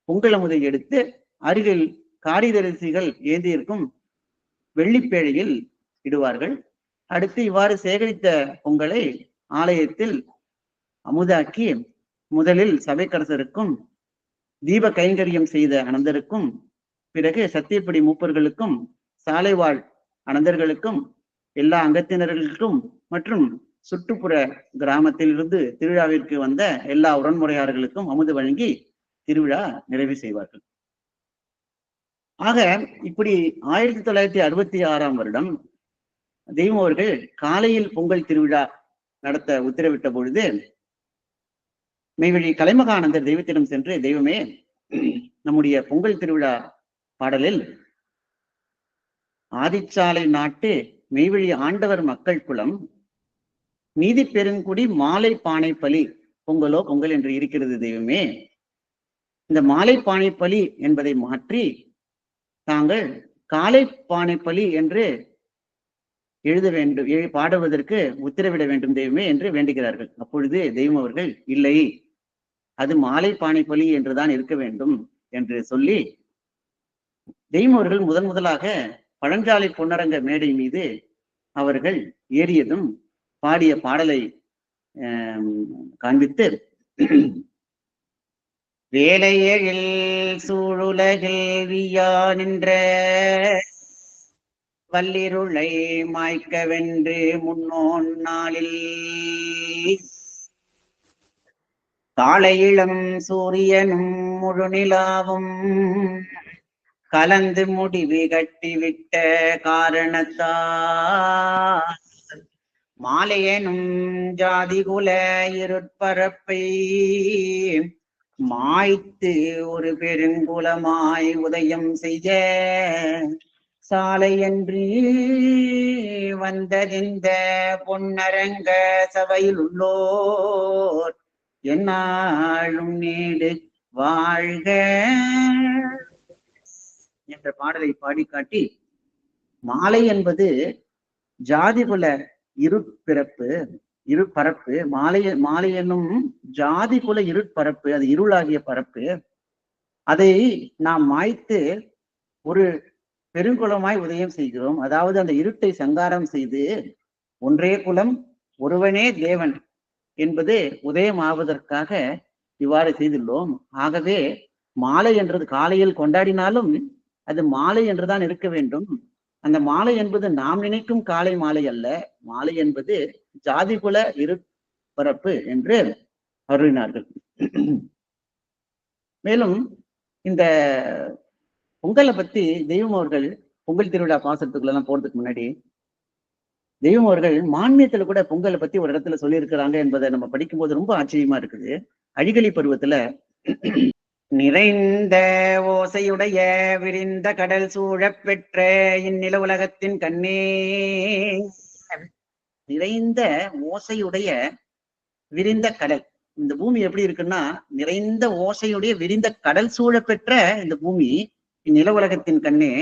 பொங்கல் அமுதை எடுத்து அருகில் காரிதரிசிகள் ஏந்தியிருக்கும் வெள்ளிப்பேழையில் இடுவார்கள். அடுத்து இவ்வாறு சேகரித்த பொங்கலை ஆலயத்தில் அமுதாக்கி முதலில் சபைக்கரசருக்கும், தீப கைங்கரியம் செய்த அனந்தருக்கும், பிறகு சத்தியப்படி மூப்பர்களுக்கும், சாலைவாழ் அனந்தர்களுக்கும், எல்லா அங்கத்தினர்களுக்கும் மற்றும் சுற்றுப்புற கிராமத்தில் இருந்து திருவிழாவிற்கு வந்த எல்லா உடன்முறையாளர்களுக்கும் அமுது வழங்கி திருவிழா நிறைவு செய்வார்கள். ஆக இப்படி 1966ஆம் வருடம் தெய்வம் அவர்கள் காலையில் பொங்கல் திருவிழா நடத்த உத்தரவிட்ட பொழுது மெய்வழி கலைமகானந்தர் தெய்வத்திடம் சென்று, தெய்வமே நம்முடைய பொங்கல் திருவிழா பாடலில் ஆதிச்சாலை நாட்டு மெய்வழி ஆண்டவர் மக்கள் குலம் நீதி பெருங்குடி மாலை பானை பலி பொங்கலோ பொங்கல் என்று இருக்கிறது தெய்வமே. இந்த மாலை பானை பலி என்பதை மாற்றி தாங்கள் காலை பானை பலி என்று எழுத வேண்டும், பாடுவதற்கு உத்தரவிட வேண்டும் தெய்வமே என்று வேண்டுகிறார்கள். அப்பொழுது தெய்வம் அவர்கள், இல்லை, அது மாலை பானை பலி என்றுதான் இருக்க வேண்டும் என்று சொல்லி தெய்வம் அவர்கள் முதலாக பழஞ்சாலை பொன்னரங்க மேடை மீது அவர்கள் ஏறியதும் பாடிய பாடலை காண்பித்து, வேலையெழில் சூழுலகில் வியா நின்ற வல்லிருளை மாய்க்க வென்று முன்னோன் நாளில் காலையிளம் சூரியனும் முழுநிலாவும் கலந்து முடிவு கட்டிவிட்ட காரணத்தால் மாலையனும் ஜாதிகுல இருட்பரப்பை மாய்த்து ஒரு பெருங்குலமாய் உதயம் செய்ய சாலையன்றி வந்ததிந்த பொன்னரங்க சபையில் உள்ளோர் என்னாலும் நீடு வாழ்க என்ற பாடலை பாடி காட்டி, மாலை என்பது ஜாதிகுல இருட்பிறப்பு இருட்பரப்பு, மாலை என்னும் ஜாதிகுல இருட்பரப்பு, அது இருளாகிய பரப்பு, அதை நாம் மாய்த்து ஒரு பெருங்குலமாய் உதயம் செய்கிறோம். அதாவது அந்த இருட்டை சங்காரம் செய்து ஒன்றே குலம் ஒருவனே தேவன் என்பது உதயம் ஆவதற்காக இவ்வாறு செய்துள்ளோம். ஆகவே மாலை என்றது காலையில் கொண்டாடினாலும் அது மாலை என்றுதான் இருக்க வேண்டும். அந்த மாலை என்பது நாம் நினைக்கும் காலை மாலை அல்ல. மாலை என்பது ஜாதிகுல இருப்பரப்பு என்று அருளினார்கள். மேலும் இந்த பொங்கலை பத்தி தெய்வம் அவர்கள் பொங்கல் திருவிழா பாசத்துக்குள்ள எல்லாம் போறதுக்கு முன்னாடி தெய்வம் அவர்கள் மான்மியத்துல கூட பொங்கலை பத்தி ஒரு இடத்துல சொல்லியிருக்கிறாங்க என்பதை நம்ம படிக்கும்போது ரொம்ப ஆச்சரியமா இருக்குது. அழிகலி பருவத்துல, நிறைந்த ஓசையுடைய விரிந்த கடல் சூழப் பெற்ற இந்நில உலகத்தின் கண்ணே, நிறைந்த ஓசையுடைய விரிந்த கடல், இந்த பூமி எப்படி இருக்குன்னா நிறைந்த ஓசையுடைய விரிந்த கடல் சூழ பெற்ற இந்த பூமி இந்நில உலகத்தின் கண்ணே,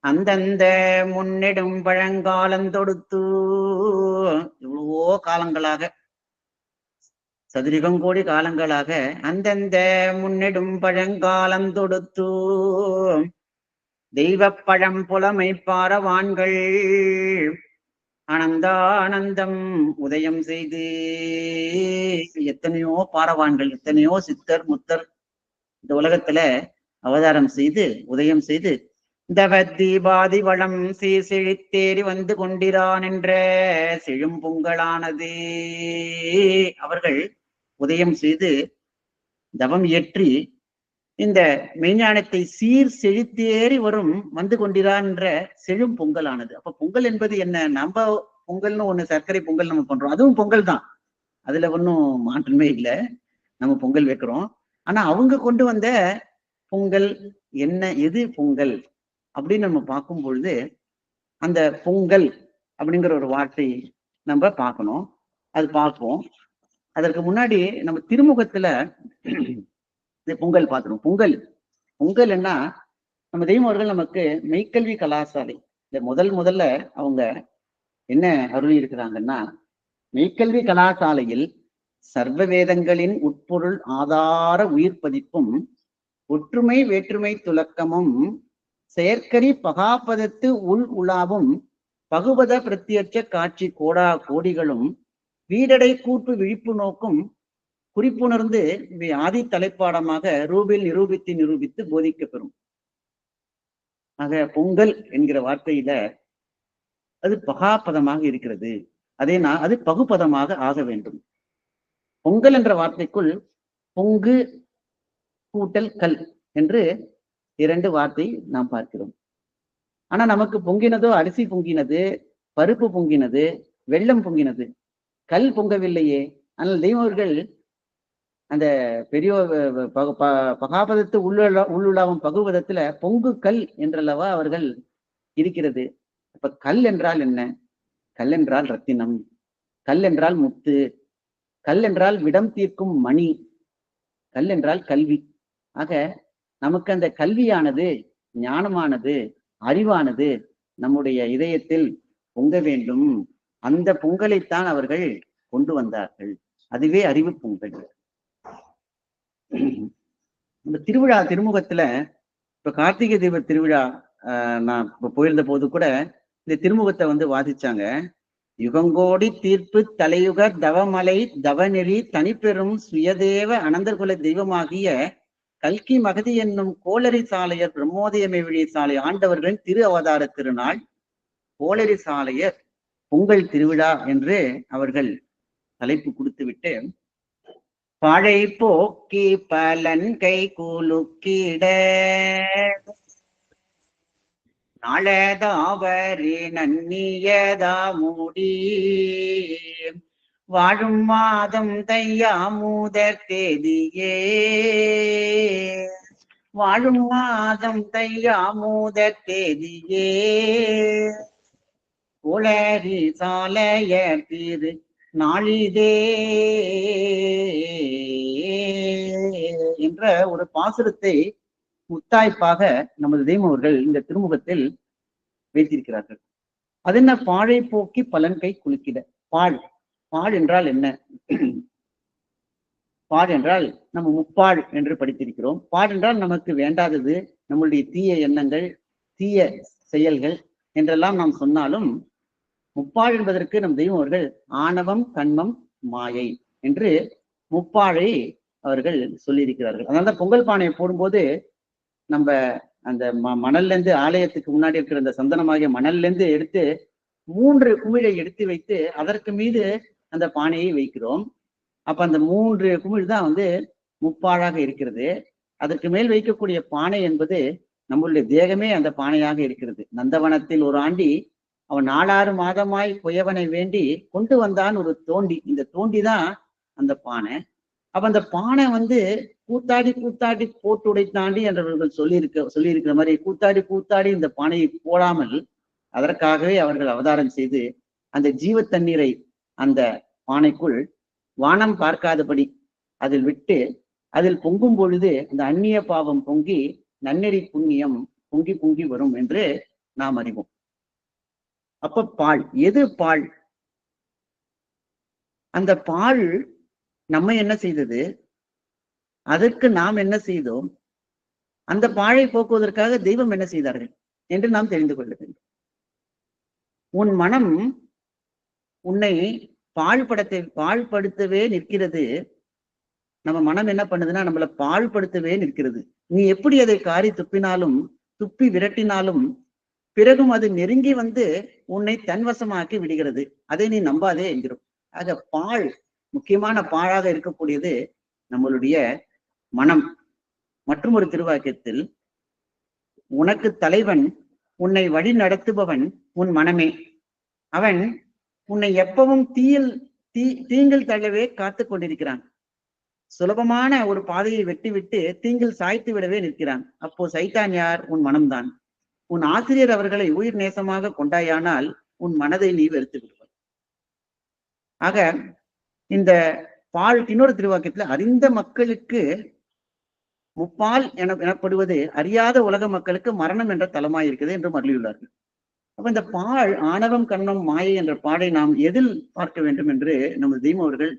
அந்தந்த முன்னெடும் பழங்காலந்தொடுத்து, எவ்வளவோ காலங்களாக, சதுரிகம் கோடி காலங்களாக அந்தந்த முன்னெடும் பழங்காலந்தொடுத்து தெய்வ பழம் புலமை பாரவான்கள் ஆனந்தானந்தம் உதயம் செய்து, எத்தனையோ பாரவான்கள், எத்தனையோ சித்தர் முத்தர் இந்த உலகத்துல அவதாரம் செய்து உதயம் செய்து தவ தீபாதி வளம் செழித்தேறி வந்து கொண்டிரான் என்ற செழும் பொங்கலானது. அவர்கள் உதயம் செய்து தவம் இயற்றி இந்த மெய்ஞானத்தை செழித்தேறி வரும் வந்து கொண்டிரான் என்ற செழும் பொங்கலானது. அப்ப பொங்கல் என்பது என்ன? நம்ம பொங்கல்னு ஒண்ணு சர்க்கரை பொங்கல் நம்ம பண்றோம், அதுவும் பொங்கல் தான், அதுல ஒன்றும் மாற்றமே இல்லை, நம்ம பொங்கல் வைக்கிறோம். ஆனா அவங்க கொண்டு வந்த பொங்கல் என்ன, எது பொங்கல் அப்படின்னு நம்ம பார்க்கும் பொழுது அந்த பொங்கல் அப்படிங்கிற ஒரு வார்த்தை நம்ம பார்க்கணும். அது பார்ப்போம். அதற்கு முன்னாடி நம்ம திருமுகத்துல இந்த பொங்கல் பார்த்துருவோம். பொங்கல் என்ன, நம்ம தெய்வம் அவர்கள் நமக்கு மெய்க்கல்வி கலாசாலை இந்த முதல்ல அவங்க என்ன அருளி இருக்கிறாங்கன்னா, மெய்க்கல்வி கலாசாலையில் சர்வ வேதங்களின் உட்பொருள் ஆதார உயிர் பதிப்பும் ஒற்றுமை வேற்றுமை துலக்கமும் செயற்கரி பகாபதத்து உள் உலாவும் பகுபத பிரத்யட்ச காட்சி கோடா கோடிகளும் வீடடை கூட்டு விழிப்பு நோக்கும் குறிப்புணர்ந்து ஆதி தலைப்பாடமாக ரூபில் நிரூபித்து போதிக்கப்பெறும். ஆக பொங்கல் என்கிற வார்த்தையில அது பகாபதமாக இருக்கிறது, அது பகுபதமாக ஆக வேண்டும். பொங்கல் என்ற வார்த்தைக்குள் பொங்கு கூட்டல் கல் என்று 2 வார்த்தை நாம் பார்க்கிறோம். ஆனா நமக்கு பொங்கினதோ அரிசி பொங்கினது, பருப்பு பொங்கினது, வெள்ளம் பொங்கினது, கல் பொங்கவில்லையே. ஆனால் தெய்வர்கள் அந்த பெரிய பகாபதத்து உள்ளுலாவும் பகுபதத்துல பொங்கு கல் என்றல்லவா அவர்கள் இருக்கிறது. அப்ப கல் என்றால் என்ன? கல் என்றால் ரத்தினம், கல் என்றால் முத்து, கல் என்றால் விடம் தீர்க்கும் மணி, கல் என்றால் கல்வி. ஆக நமக்கு அந்த கல்வியானது, ஞானமானது, அறிவானது நம்முடைய இதயத்தில் பொங்க வேண்டும். அந்த பொங்கலைத்தான் அவர்கள் கொண்டு வந்தார்கள். அதுவே அறிவு பொங்கல். இந்த திருவிழா திருமுகத்துல இப்ப கார்த்திகை தீப திருவிழா நான் இப்ப போயிருந்த போது கூட இந்த திருமுகத்தை வாதிச்சாங்க. யுகங்கோடி தீர்ப்பு தலையுக தவமலை தவநெறி தனிப்பெரும் சுயதேவ அனந்தர்குல தெய்வமாகிய கல்கி மகதி என்னும் கோளரி சாலையர் பிரம்மோதயமே விழி சாலை ஆண்டவர்களின் திரு அவதார திருநாள் கோளரி சாலையர் பொங்கல் திருவிழா என்று அவர்கள் தலைப்பு கொடுத்துவிட்டு, பழை போக்கி பலன் கை குலுக்கிட நாளதாவரி நன்னியதா மூடி வாழும் மாதம் தையா மூதற் தேதியே வாழும் மாதம் தையா மூதற் தேதியே கோளரி சாலையர் திரு நாளிதே என்ற ஒரு பாசுரத்தை முத்தாய்ப்பாக நமது தெய்வம் அவர்கள் இந்த திருமுகத்தில் வைத்திருக்கிறார்கள். அது என்ன? பாழை போக்கி பலன் கை குலுக்கிட. பாழ், பாழ் என்றால் என்ன? பாழ் என்றால் நம்ம முப்பாழ் என்று படித்திருக்கிறோம். பாழ் என்றால் நமக்கு வேண்டாதது, நம்மளுடைய தீய எண்ணங்கள், தீய செயல்கள் என்றெல்லாம் நாம் சொன்னாலும், முப்பாழ் என்பதற்கு நம் தெய்வம் அவர்கள் ஆணவம், கண்மம், மாயை என்று முப்பாழை அவர்கள் சொல்லியிருக்கிறார்கள். அதனால பொங்கல் பானையை போடும்போது நம்ம அந்த மணல்ல இருந்து, ஆலயத்துக்கு முன்னாடி இருக்கிற அந்த சந்தனமாகிய மணல்ல இருந்து எடுத்து 3 குமிழை எடுத்து வைத்து அதற்கு மீது அந்த பானையை வைக்கிறோம். அப்ப அந்த 3 குமிழ் தான் முப்பாழாக இருக்கிறது. அதற்கு மேல் வைக்கக்கூடிய பானை என்பது நம்மளுடைய தேகமே அந்த பானையாக இருக்கிறது. நந்தவனத்தில் ஒரு ஆண்டி அவன் 4-6 மாதமாய் குயவனை வேண்டி கொண்டு வந்தான் ஒரு தோண்டி. இந்த தோண்டி தான் அந்த பானை. அப்ப அந்த பானை கூத்தாடி கூத்தாடி போட்டு உடைத்தாண்டி என்றவர்கள் சொல்லியிருக்கிற மாதிரி கூத்தாடி கூத்தாடி இந்த பானையை போடாமல் அதற்காகவே அவர்கள் அவதாரம் செய்து அந்த ஜீவ தண்ணீரை அந்த பானைக்குள் வானம் பார்க்காதபடி அதில் விட்டு அதில் பொங்கும் பொழுது அந்த அந்நிய பாவம் பொங்கி நன்னெறி புண்ணியம் பொங்கி பொங்கி வரும் என்று நாம் அறிவோம். அப்ப பால் எது? பால். அந்த பால் நம்ம என்ன செய்தது? அதற்கு நாம் என்ன செய்தோம்? அந்த பாழை போக்குவதற்காக தெய்வம் என்ன செய்தார்கள் என்று நாம் தெரிந்து கொள்ள வேண்டும். உன் மனம் உன்னை பாழ்படுத்தவே நிற்கிறது. நம்ம மனம் என்ன பண்ணுதுன்னா நம்மளை பாழ்படுத்தவே நிற்கிறது. நீ எப்படி அதை காரி துப்பினாலும், துப்பி விரட்டினாலும் பிறகும் அது நெருங்கி உன்னை தன்வசமாக்கி விடுகிறது. அதை நீ நம்பாதே என்கிறோம். ஆக பாழ், முக்கியமான பாழாக இருக்கக்கூடியது நம்மளுடைய மனம். மற்றும் ஒரு திருவாக்கியத்தில், உனக்கு தலைவன், உன்னை வழி நடத்துபவன் உன் மனமே. அவன் உன்னை எப்பவும் தீங்கில் தள்ளவே காத்து கொண்டிருக்கிறான். சுலபமான ஒரு பாதையை வெட்டிவிட்டு தீங்கில் சாய்த்து விடவே நிற்கிறான். அப்போ சைத்தான் யார்? உன் மனம்தான். உன் ஆசிரியர் அவர்களை உயிர் நேசமாக கொண்டாயானால் உன் மனதை நீ வெறுத்து விடுவாய். ஆக இந்த பால் இன்னொரு திருவாக்கியத்துல, அறிந்த மக்களுக்கு முப்பால் எனப்படுவது அறியாத உலக மக்களுக்கு மரணம் என்ற தலமாய் இருக்குது என்று மருளியுள்ளார்கள். அப்ப இந்த பால், ஆணவம், கண்ணம், மாயை என்ற பாலை நாம் எதில் பார்க்க வேண்டும் என்று நமது தெய்வம் அவர்கள்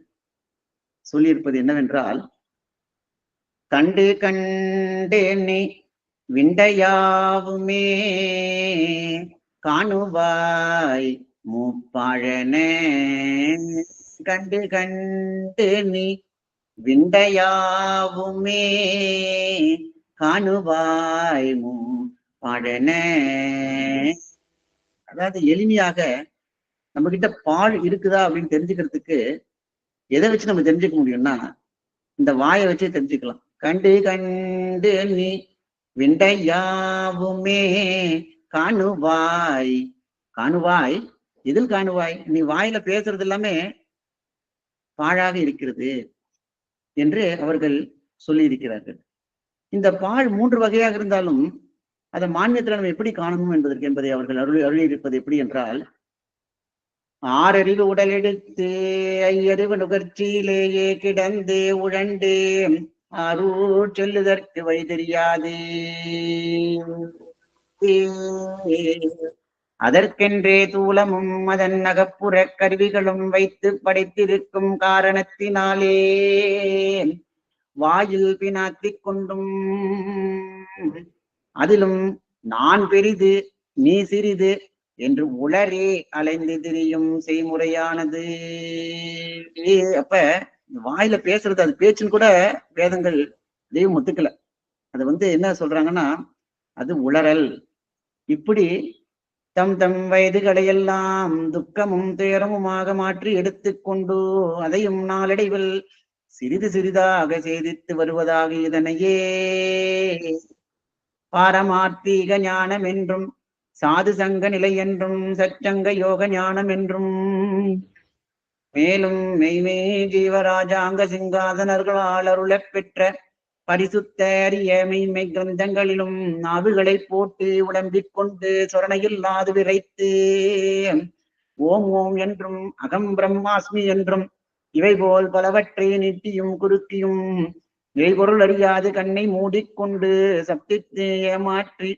சொல்லியிருப்பது என்னவென்றால், கண்டு கண்டேனே விண்டையாவுமே காணுவாய் முப்பாழன. கண்டு கண்டு நீ விண்டையாவுமே காணுவாய் முப்பாழன. அதாவது எளிமையாக நம்ம கிட்ட பால் இருக்குதா அப்படின்னு தெரிஞ்சுக்கிறதுக்கு எதை வச்சு நம்ம தெரிஞ்சுக்க முடியும்னா, இந்த வாயை வச்சு தெரிஞ்சுக்கலாம். கண்டு கண்டு நீ விண்டையாவுமே காணுவாய். காணுவாய், எதில் காணுவாய்? நீ வாயில பேசுறது எல்லாமே பாழாக இருக்கிறது என்று அவர்கள் சொல்லி இருக்கிறார்கள். இந்த பால் 3 வகையாக இருந்தாலும் அதை மானியத்துல நம்ம எப்படி காணணும் என்பதை அவர்கள் அருளியிருப்பது எப்படி என்றால், ஆறறிவு உடலெடுத்து ஐயறிவு நுகர்ச்சியிலேயே கிடந்து உழண்டு அருள் செல்லுதற்கு வழி தெரியாது. அதற்கென்றே தூலமும் அதன் அகப்புற கருவிகளும் வைத்து படைத்திருக்கும் காரணத்தினாலே வாயில் பினாத்திக் கொண்டும் அதிலும் நான் பெரிது நீ சிறிது என்று உளரே அலைந்து திரியும் செய்முறையானது. அப்ப வாயில பேசுறது, அது பேச்சுன்னு கூட வேதங்கள் தெய்வம் ஒத்துக்கல. அது என்ன சொல்றாங்கன்னா, அது உளறல். இப்படி தம் தம் வயதுகளையெல்லாம் துக்கமும் துயரமுமாக மாற்றி எடுத்துக்கொண்டு அதையும் நாளடைவில் சிறிது சிறிதாக செய்தித்து வருவதாக இதனையே பாரமார்த்தீக ஞானம் என்றும் சாது சங்க நிலை என்றும் சச்சங்க யோக ஞானம் என்றும் மேலும் மெய்மே ஜீவராஜாங்க சிங்காதனர்களால் அருளப் பெற்ற பரிசுத்த அரிய மெய்மை கிரந்தங்களிலும் நாவுகளை போட்டு உடம்பிக் கொண்டு சொரணையில்லாது விரைத்து ஓம் ஓம் என்றும் அகம் பிரம்மாஸ்மி என்றும் இவை போல் பலவற்றை நீட்டியும் குறுக்கியும் இறைபொருள் அறியாது கண்ணை மூடிக்கொண்டு சப்தித்து ஏமாற்றி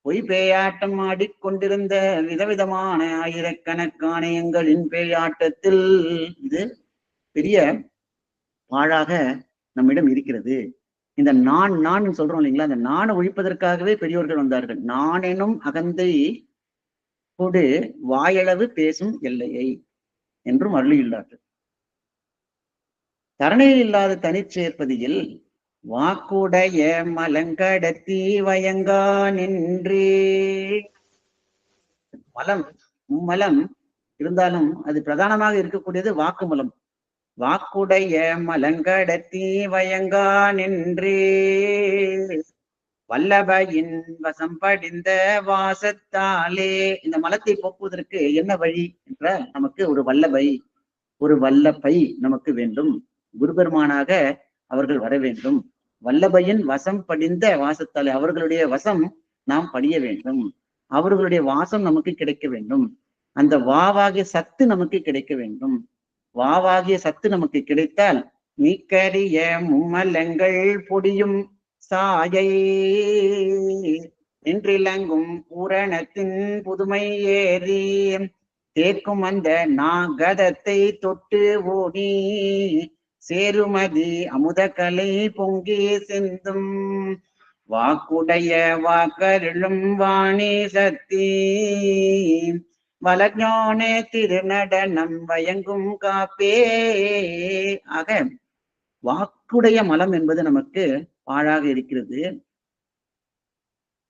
பொய் பேயாட்டம் ஆடிக்கொண்டிருந்த விதவிதமான ஆயிரக்கணக்கான எங்களின் பேயாட்டத்தில் இது பெரிய பாழாக நம்மிடம் இருக்கிறது. இந்த நான் சொல்றோம் இல்லைங்களா, அந்த நானை ஒழிப்பதற்காகவே பெரியோர்கள் வந்தார்கள். நான் எனும் அகந்தை கொடு வாயளவு பேசும் எல்லையை என்றும் அருளியுள்ளார்கள். தரணையில் இல்லாத தனிச்சேர்ப்பதில் வாக்குடைய மலங்கடத்தி வயங்கா நின்று, மலம் மும்மலம் இருந்தாலும் அது பிரதானமாக இருக்கக்கூடியது வாக்குமலம். வாக்குடைய மலங்கடத்தி வயங்கா நின்று வல்லபையின் வசம் படிந்த வாசத்தாலே. இந்த மலத்தை போக்குவதற்கு என்ன வழி என்றால், நமக்கு ஒரு வல்லபை நமக்கு வேண்டும். குருபெருமானாக அவர்கள் வர வேண்டும். வல்லபையின் வசம் படிந்த வாசத்தாலே, அவர்களுடைய வசம் நாம் படிய வேண்டும். அவர்களுடைய வாசம் நமக்கு கிடைக்க வேண்டும். அந்த வாவாகிய சத்து நமக்கு கிடைக்க வேண்டும். வாவாகிய சத்து நமக்கு கிடைத்தால் நீக்கரிய மும்மலங்கள் பொடியும் சாயை நின்றிலங்கும் பூரணத்தின் புதுமை ஏறி தேக்கும் அந்த நாகதத்தை தொட்டு ஓடி சேருமதி அமுத கலை பொங்கி சிந்தும் வாக்குடைய வாக்கருளும் வாணி சக்தி வலஞான திருநடனம் வயங்கும் காப்பே. ஆக வாக்குடைய மலம் என்பது நமக்கு பாழாக இருக்கிறது.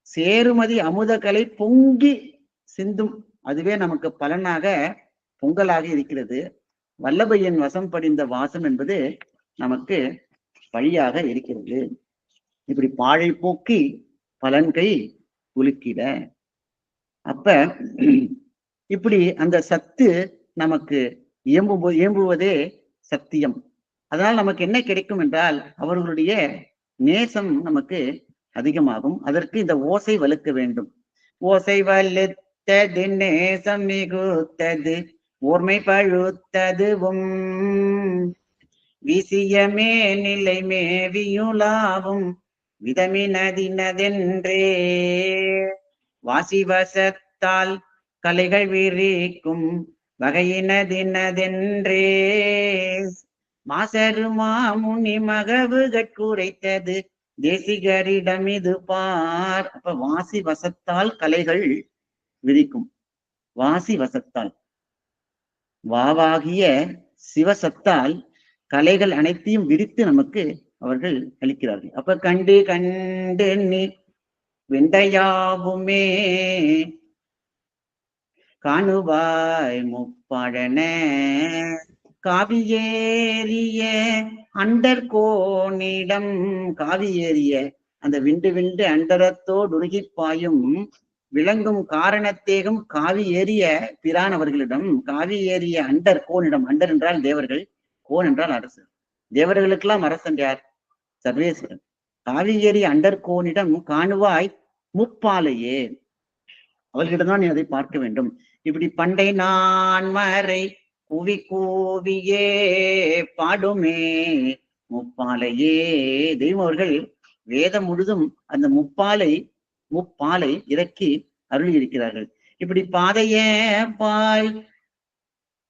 சேருமதி அமுத கலை பொங்கி சிந்தும், அதுவே நமக்கு பலனாக பொங்கலாக இருக்கிறது. வல்லபையின் வசம் படிந்த வாசம் என்பது நமக்கு வழியாக இருக்கிறது. இப்படி பாழை போக்கி பலன்கை குலுக்கிட. அப்ப இப்படி அந்த சத்து நமக்கு இயம்புவதே சத்தியம். அதனால் நமக்கு என்ன கிடைக்கும் என்றால், அவர்களுடைய நேசம் நமக்கு அதிகமாகும். அதற்கு இந்த ஓசை வலுக்க வேண்டும். ஓசை வலுத்தது நேசம் மிகுத்தது ஓர்மை பழுத்ததுவும் விசியமே நிலை மேவியுலாவும் விதமினதினதென்றே வாசிவசத்தால் கலைகள் விரிக்கும் வகையினதினதென்றே மாசரு மாமுனி மகவுகட்குரைத்தது தேசிகரிடம் இது பார். அப்ப வாசி வசத்தால் கலைகள் விரிக்கும். வாசி வசத்தால், வாவாகிய சிவசத்தால் கலைகள் அனைத்தையும் விரித்து நமக்கு அவர்கள் அளிக்கிறார்கள். அப்ப கண்டு கண்டு நீ வெண்டையாவுமே காணுவாய் முப்பாழன காவியேறிய அண்டர் கோணிடம். காவியேறிய அந்த விண்டு விண்டு அண்டரத்தோடுருகி பாயும் விளங்கும் காரணத்தேகம் காவி ஏறிய பிரான் அவர்களிடம், காவி ஏறிய அண்டர் கோனிடம். அண்டர் என்றால் தேவர்கள், கோன் என்றால் அரசு. தேவர்களுக்கெல்லாம் அரசன் யார்? சர்வேஸ்வரன். காவி ஏறிய அண்டர் கோனிடம் காணுவாய் முப்பாலையே, அவர்களிடம்தான் நீ அதை பார்க்க வேண்டும். இப்படி பண்டை நான் மறை கூவி கூவியே பாடுமே முப்பாலையே. தெய்வம் அவர்கள் வேதம் முழுதும் அந்த முப்பாலை இறக்கி அருளி இருக்கிறார்கள். இப்படி பாதைய பாய்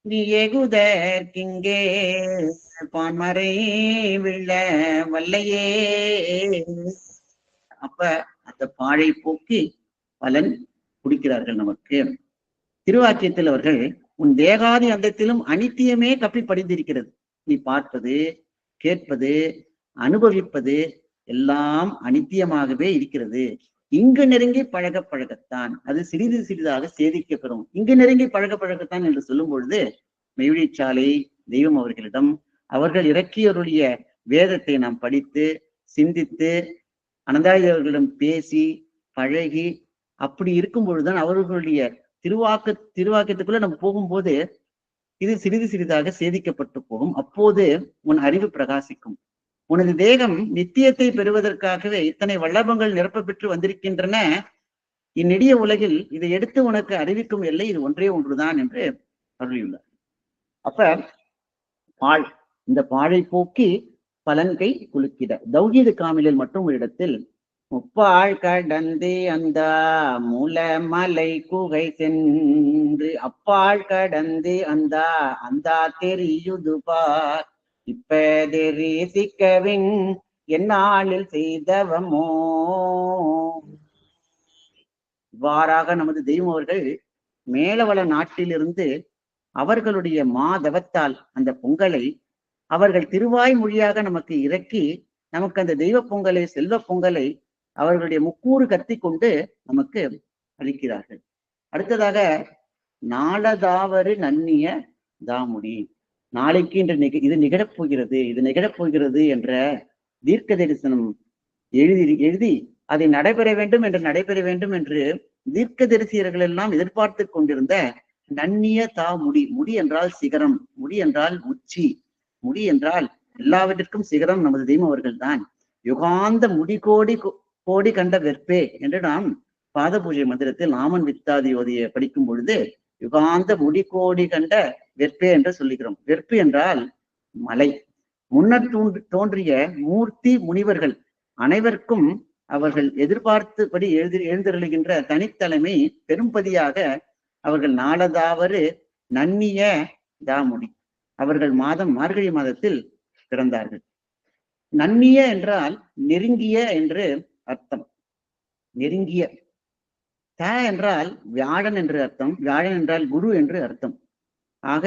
நீ எகுதற்கிங்கே பான்மறை விழ வல்லையே. அப்ப அந்த பாழை போக்கி பலன் குடிக்கிறார்கள் நமக்கு. திருவாக்கியத்தில் அவர்கள் உன் தேகாதி அந்தத்திலும் அனித்தியமே கப்பி படிந்திருக்கிறது. நீ பார்ப்பது, கேட்பது, அனுபவிப்பது எல்லாம் அனித்தியமாகவே இருக்கிறது. இங்கு நெருங்கி பழக பழகத்தான் அது சிறிது சிறிதாக சேதிக்கப்பெறும். இங்கு நெருங்கி பழக பழகத்தான் என்று சொல்லும் பொழுது மெய்வழிச்சாலை தெய்வம் அவர்களிடம் அவர்கள் இறக்கியருடைய வேதத்தை நாம் படித்து சிந்தித்து அனந்தாயவர்களிடம் பேசி பழகி அப்படி இருக்கும் பொழுதுதான் அவர்களுடைய திருவாக்கத்துக்குள்ள நம்ம போகும்போது இது சிறிது சிறிதாக சேதிக்கப்பட்டு போகும். அப்போது உன் அறிவு பிரகாசிக்கும். உனது தேகம் நித்தியத்தை பெறுவதற்காகவே இத்தனை வல்லபங்கள் நிரப்ப பெற்று வந்திருக்கின்றன. இந்நெடிய உலகில் இதை எடுத்து உனக்கு அறிவிக்கும் எல்லை இது ஒன்றே ஒன்றுதான் என்று அருளியுள்ளார். அப்ப இந்த பாழை போக்கி பலன்கை குலுக்கிட. தௌஹீது காமிலில் மற்றும் ஒரு இடத்தில் முப்பாள் கடந்து அந்த மூலமலை குகை சென்று அப்பாள் கடந்து அந்த தெரியுது பார் இப்பதெரி சிக்கவின் எந்நாளில் செய்தவமோ. இவ்வாறாக நமது தெய்வம் அவர்கள் மேலவள நாட்டிலிருந்து அவர்களுடைய மாதவத்தால் அந்த பொங்கலை அவர்கள் திருவாய் மொழியாக நமக்கு இறக்கி நமக்கு அந்த தெய்வ பொங்கலை செல்வ பொங்கலை அவர்களுடைய முக்கூறு கத்தி கொண்டு நமக்கு அளிக்கிறார்கள். அடுத்ததாக நாளதாவது நன்னிய தாமுடி. நாளைக்கு இன்று இது நிகழப்போகிறது என்ற தீர்க்க தரிசனம் எழுதி அதை நடைபெற வேண்டும் என்று தீர்க்க தரிசியர்கள் எல்லாம் எதிர்பார்த்து கொண்டிருந்த நன்னிய தாமுடி. முடி என்றால் சிகரம், முடி என்றால் உச்சி, முடி என்றால் எல்லாவற்றிற்கும் சிகரம் நமது தெய்வம் அவர்கள் தான். யுகாந்த முடி கோடி கண்ட வெற்பே என்று நாம் பாத பூஜை மந்திரத்தில் நாமன் வித்தாதி ஓதிய படிக்கும் பொழுது யுகாந்த முடி கோடி கண்ட வெற்பே என்று சொல்லுகிறோம். வெற்பு என்றால் மலை. முன்னர் தோன்றிய மூர்த்தி முனிவர்கள் அனைவருக்கும் அவர்கள் எதிர்பார்த்தபடி எழுந்தருளுகின்ற தனித்தலைமை பெரும்பதியாக அவர்கள் நாளதாவது நன்னிய தாமுடி. அவர்கள் மார்கழி மாதத்தில் பிறந்தார்கள். நன்னிய என்றால் நெருங்கிய என்று அர்த்தம். நெருங்கிய. த என்றால் வியாழன் என்று அர்த்தம். வியாழன் என்றால் குரு என்று அர்த்தம். ஆக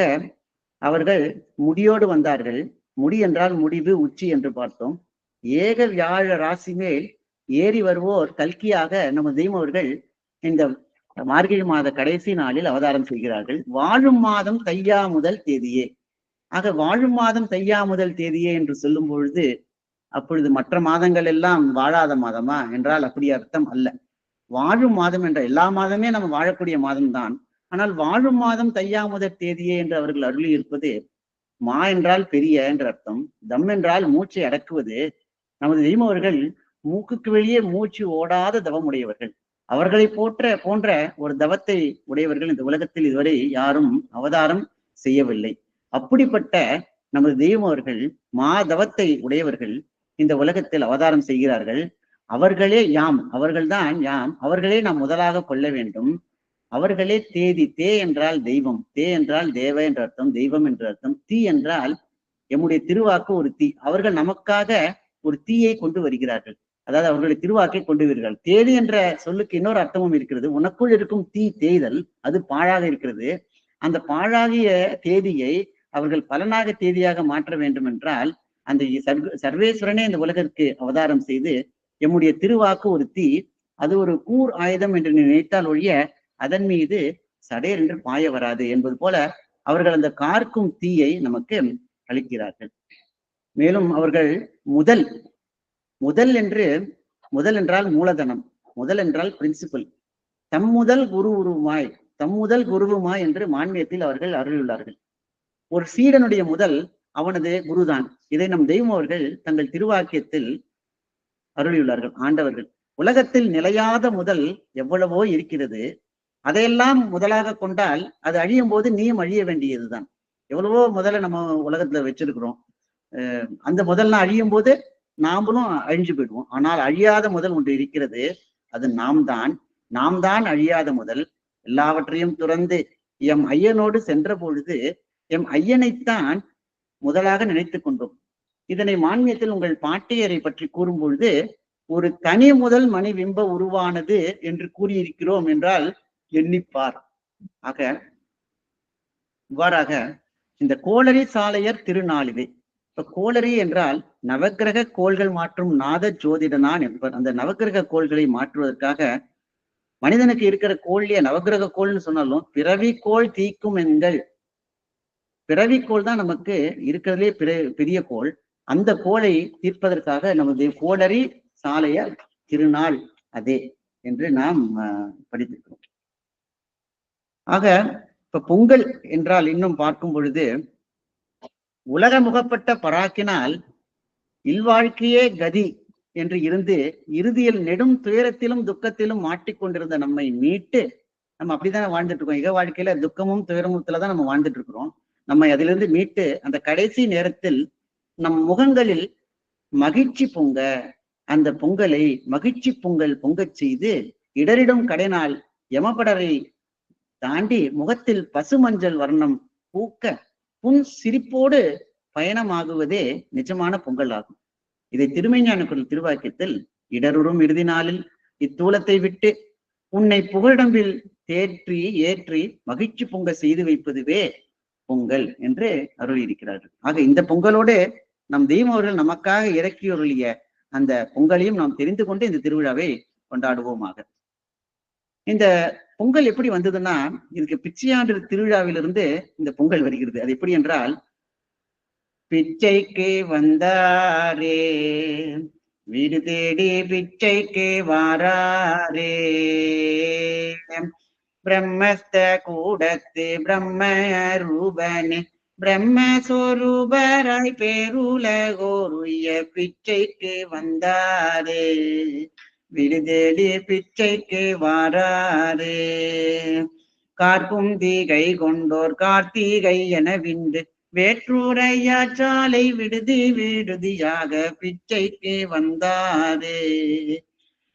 அவர்கள் முடியோடு வந்தார்கள். முடி என்றால் முடிவு, உச்சி என்று பார்த்தோம். ஏக வியாழ ராசி மேல் ஏறி வருவோர் கல்கியாக நமது தெய்வம் அவர்கள் இந்த மார்கழி மாத கடைசி நாளில் அவதாரம் செய்கிறார்கள். வாழும் மாதம் தையா முதல் தேதியே. ஆக வாழும் மாதம் தையா முதல் தேதியே என்று சொல்லும் பொழுது அப்பொழுது மற்ற மாதங்கள் எல்லாம் வாழாத மாதமா என்றால் அப்படி அர்த்தம் அல்ல. வாழும் மாதம் என்ற எல்லா மாதமே நம்ம வாழக்கூடிய மாதம்தான். ஆனால் வாழும் மாதம் தையா முதல் தேதியே என்று அவர்கள் அருளி இருப்பது மா என்றால் பெரிய என்ற அர்த்தம். தம் என்றால் மூச்சை அடக்குவது. நமது தெய்வம் அவர்கள் மூக்குக்கு வெளியே மூச்சு ஓடாத தவம் உடையவர்கள். அவர்களை போன்ற ஒரு தவத்தை உடையவர்கள் இந்த உலகத்தில் இதுவரை யாரும் அவதாரம் செய்யவில்லை. அப்படிப்பட்ட நமது தெய்வம் அவர்கள் மாதவத்தை உடையவர்கள் இந்த உலகத்தில் அவதாரம் செய்கிறார்கள். அவர்களே யாம், அவர்கள்தான் யாம், அவர்களே நாம் முதலாக கொள்ள வேண்டும். அவர்களே தேதி. தே என்றால் தெய்வம், தே என்றால் தேவ என்ற அர்த்தம், தெய்வம் என்ற அர்த்தம். தீ என்றால் எம்முடைய திருவாக்கு ஒரு தீ. அவர்கள் நமக்காக ஒரு தீயை கொண்டு வருகிறார்கள். அதாவது அவர்களுடைய திருவாக்கை கொண்டு வருகிறார்கள். தேதி என்ற சொல்லுக்கு இன்னொரு அர்த்தமும் இருக்கிறது. உனக்குள் இருக்கும் தீ தேய்தல், அது பாழாக இருக்கிறது. அந்த பாழாகிய தேதியை அவர்கள் பலனாக தேதியாக மாற்ற வேண்டும் என்றால் அந்த சர்வேஸ்வரனே இந்த உலகிற்கு அவதாரம் செய்து எம்முடைய திருவாக்கு ஒரு தீ, அது ஒரு கூர் ஆயுதம் என்று நினைத்தால் ஒழிய அதன் மீது சடையர் என்று பாய வராது என்பது போல அவர்கள் அந்த கார்க்கும் தீயை நமக்கு அளிக்கிறார்கள். மேலும் அவர்கள் முதல் என்றால் மூலதனம், முதல் என்றால் பிரின்சிபல். தம் முதல் குருவுமாய் என்று மான்மியத்தில் அவர்கள் அருளியுள்ளார்கள். ஒரு சீடனுடைய முதல் அவனது குருதான். இதை நம் தெய்வம் அவர்கள் தங்கள் திருவாக்கியத்தில் அருளியுள்ளார்கள். ஆண்டவர்கள் உலகத்தில் நிலையாத முதல் எவ்வளவோ இருக்கிறது. அதையெல்லாம் முதலாக கொண்டால் அது அழியும் போது நீயும் அழிய வேண்டியதுதான். எவ்வளவோ முதல்ல நம்ம உலகத்துல வச்சிருக்கிறோம். அந்த முதல்லாம் அழியும் போது நாமளும் அழிஞ்சு போயிடுவோம். ஆனால் அழியாத முதல் ஒன்று இருக்கிறது. அது நாம் தான் அழியாத முதல். எல்லாவற்றையும் துறந்து எம் ஐயனோடு சென்ற பொழுது எம் ஐயனைத்தான் முதலாக நினைத்து கொண்டோம். இதனை மான்மியத்தில் உங்கள் பாட்டியரை பற்றி கூறும் பொழுது ஒரு தனி முதல் மணி பிம்ப உருவானது என்று கூறியிருக்கிறோம் என்றால் எண்ணிப்பார். ஆக இவ்வாறாக இந்த கோளரி சாலையர் திருநாளிதே. இப்ப கோளரி என்றால் நவக்கிரக கோள்கள் மாற்றும் நாத ஜோதிடனான் என்பவர். அந்த நவக்கிரக கோள்களை மாற்றுவதற்காக மனிதனுக்கு இருக்கிற கோள்லயே நவக்கிரக கோள்னு சொன்னாலும் பிறவி கோள் தீக்கும் எண்கள். பிறவிக்கோள் தான் நமக்கு இருக்கிறதுலே பெரிய கோள். அந்த கோளை தீர்ப்பதற்காக நமது கோளரி சாலையர் திருநாள் அதே என்று நாம் படித்திருக்கிறோம். ஆக இப்ப பொங்கல் என்றால் இன்னும் பார்க்கும் பொழுது உலக முகப்பட்ட பராக்கினால் இல்வாழ்க்கையே கதி என்று இருந்து இறுதியில் நெடும் துயரத்திலும் துக்கத்திலும் மாட்டிக்கொண்டிருந்த நம்மை மீட்டு, நம்ம அப்படித்தானே வாழ்ந்துட்டு இருக்கோம். இக வாழ்க்கையில துக்கமும் துயரமுத்துலதான் நம்ம வாழ்ந்துட்டு இருக்கிறோம். நம்மை அதிலிருந்து மீட்டு அந்த கடைசி நேரத்தில் நம் முகங்களில் மகிழ்ச்சி பொங்க, அந்த பொங்கலை மகிழ்ச்சி பொங்கல் பொங்கச் செய்து இடரிடும் கடைநாள் யமபடரை தாண்டி முகத்தில் பசுமஞ்சள் வர்ணம் பூக்க புன் சிரிப்போடு பயணமாகுவதே நிஜமான பொங்கல் ஆகும். இதை திருமைஞான குரல் திருவாக்கியத்தில் இடருறும் இறுதி நாளில் இத்தூலத்தை விட்டு உன்னை புகழிடம்பில் தேற்றி ஏற்றி மகிழ்ச்சி பொங்க செய்து வைப்பதுவே பொங்கல் என்று அருளியிருக்கிறார்கள். ஆக இந்த பொங்கலோடு நம் தெய்வம் அவர்கள் நமக்காக இறக்கியுருளிய அந்த பொங்கலையும் நாம் தெரிந்து கொண்டு இந்த திருவிழாவை கொண்டாடுவோமாக. இந்த பொங்கல் எப்படி வந்ததுன்னா, இதுக்கு பிச்சையாண்டு திருவிழாவிலிருந்து இந்த பொங்கல் வருகிறது. அது எப்படி என்றால், பிச்சைக்கு வந்தாரே வீடு தேடி பிச்சைக்கு வாராரே பிரம்மஸ்த கூடத்து பிரம்ம ரூபனே பிரம்மஸ்வரூபராய் பேருலகோருய பிச்சைக்கு வந்தாரே வீடு தேடி பிச்சைக்கு வாராரே கார்க்கும் தீகை கொண்டோர் கார்த்திகை என விண்டு வேற்றுரையாற்றாலை விடுதி விடுதியாக பிச்சைக்கு வந்தாரே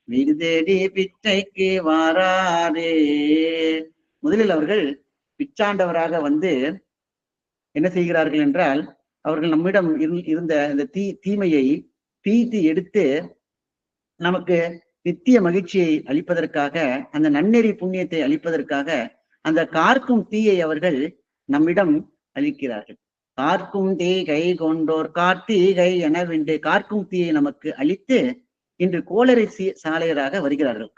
வீடு தேடி பிச்சைக்கு வாராரே. முதலில் அவர்கள் பிச்சாண்டவராக வந்து என்ன செய்கிறார்கள் என்றால், அவர்கள் நம்மிடம் இருந்த அந்த தீமையை தீத்து எடுத்து நமக்கு நித்திய மகிழ்ச்சியை அளிப்பதற்காக, அந்த நன்னெறி புண்ணியத்தை அளிப்பதற்காக அந்த கார்க்கும் தீயை அவர்கள் நம்மிடம் அளிக்கிறார்கள். கார்க்கும் தீ கை கொண்டோர் கார்த்திகை என வென்று கார்க்கும் தீயை நமக்கு அளித்து இன்று கோளரி சாலையராக வருகிறார்கள்.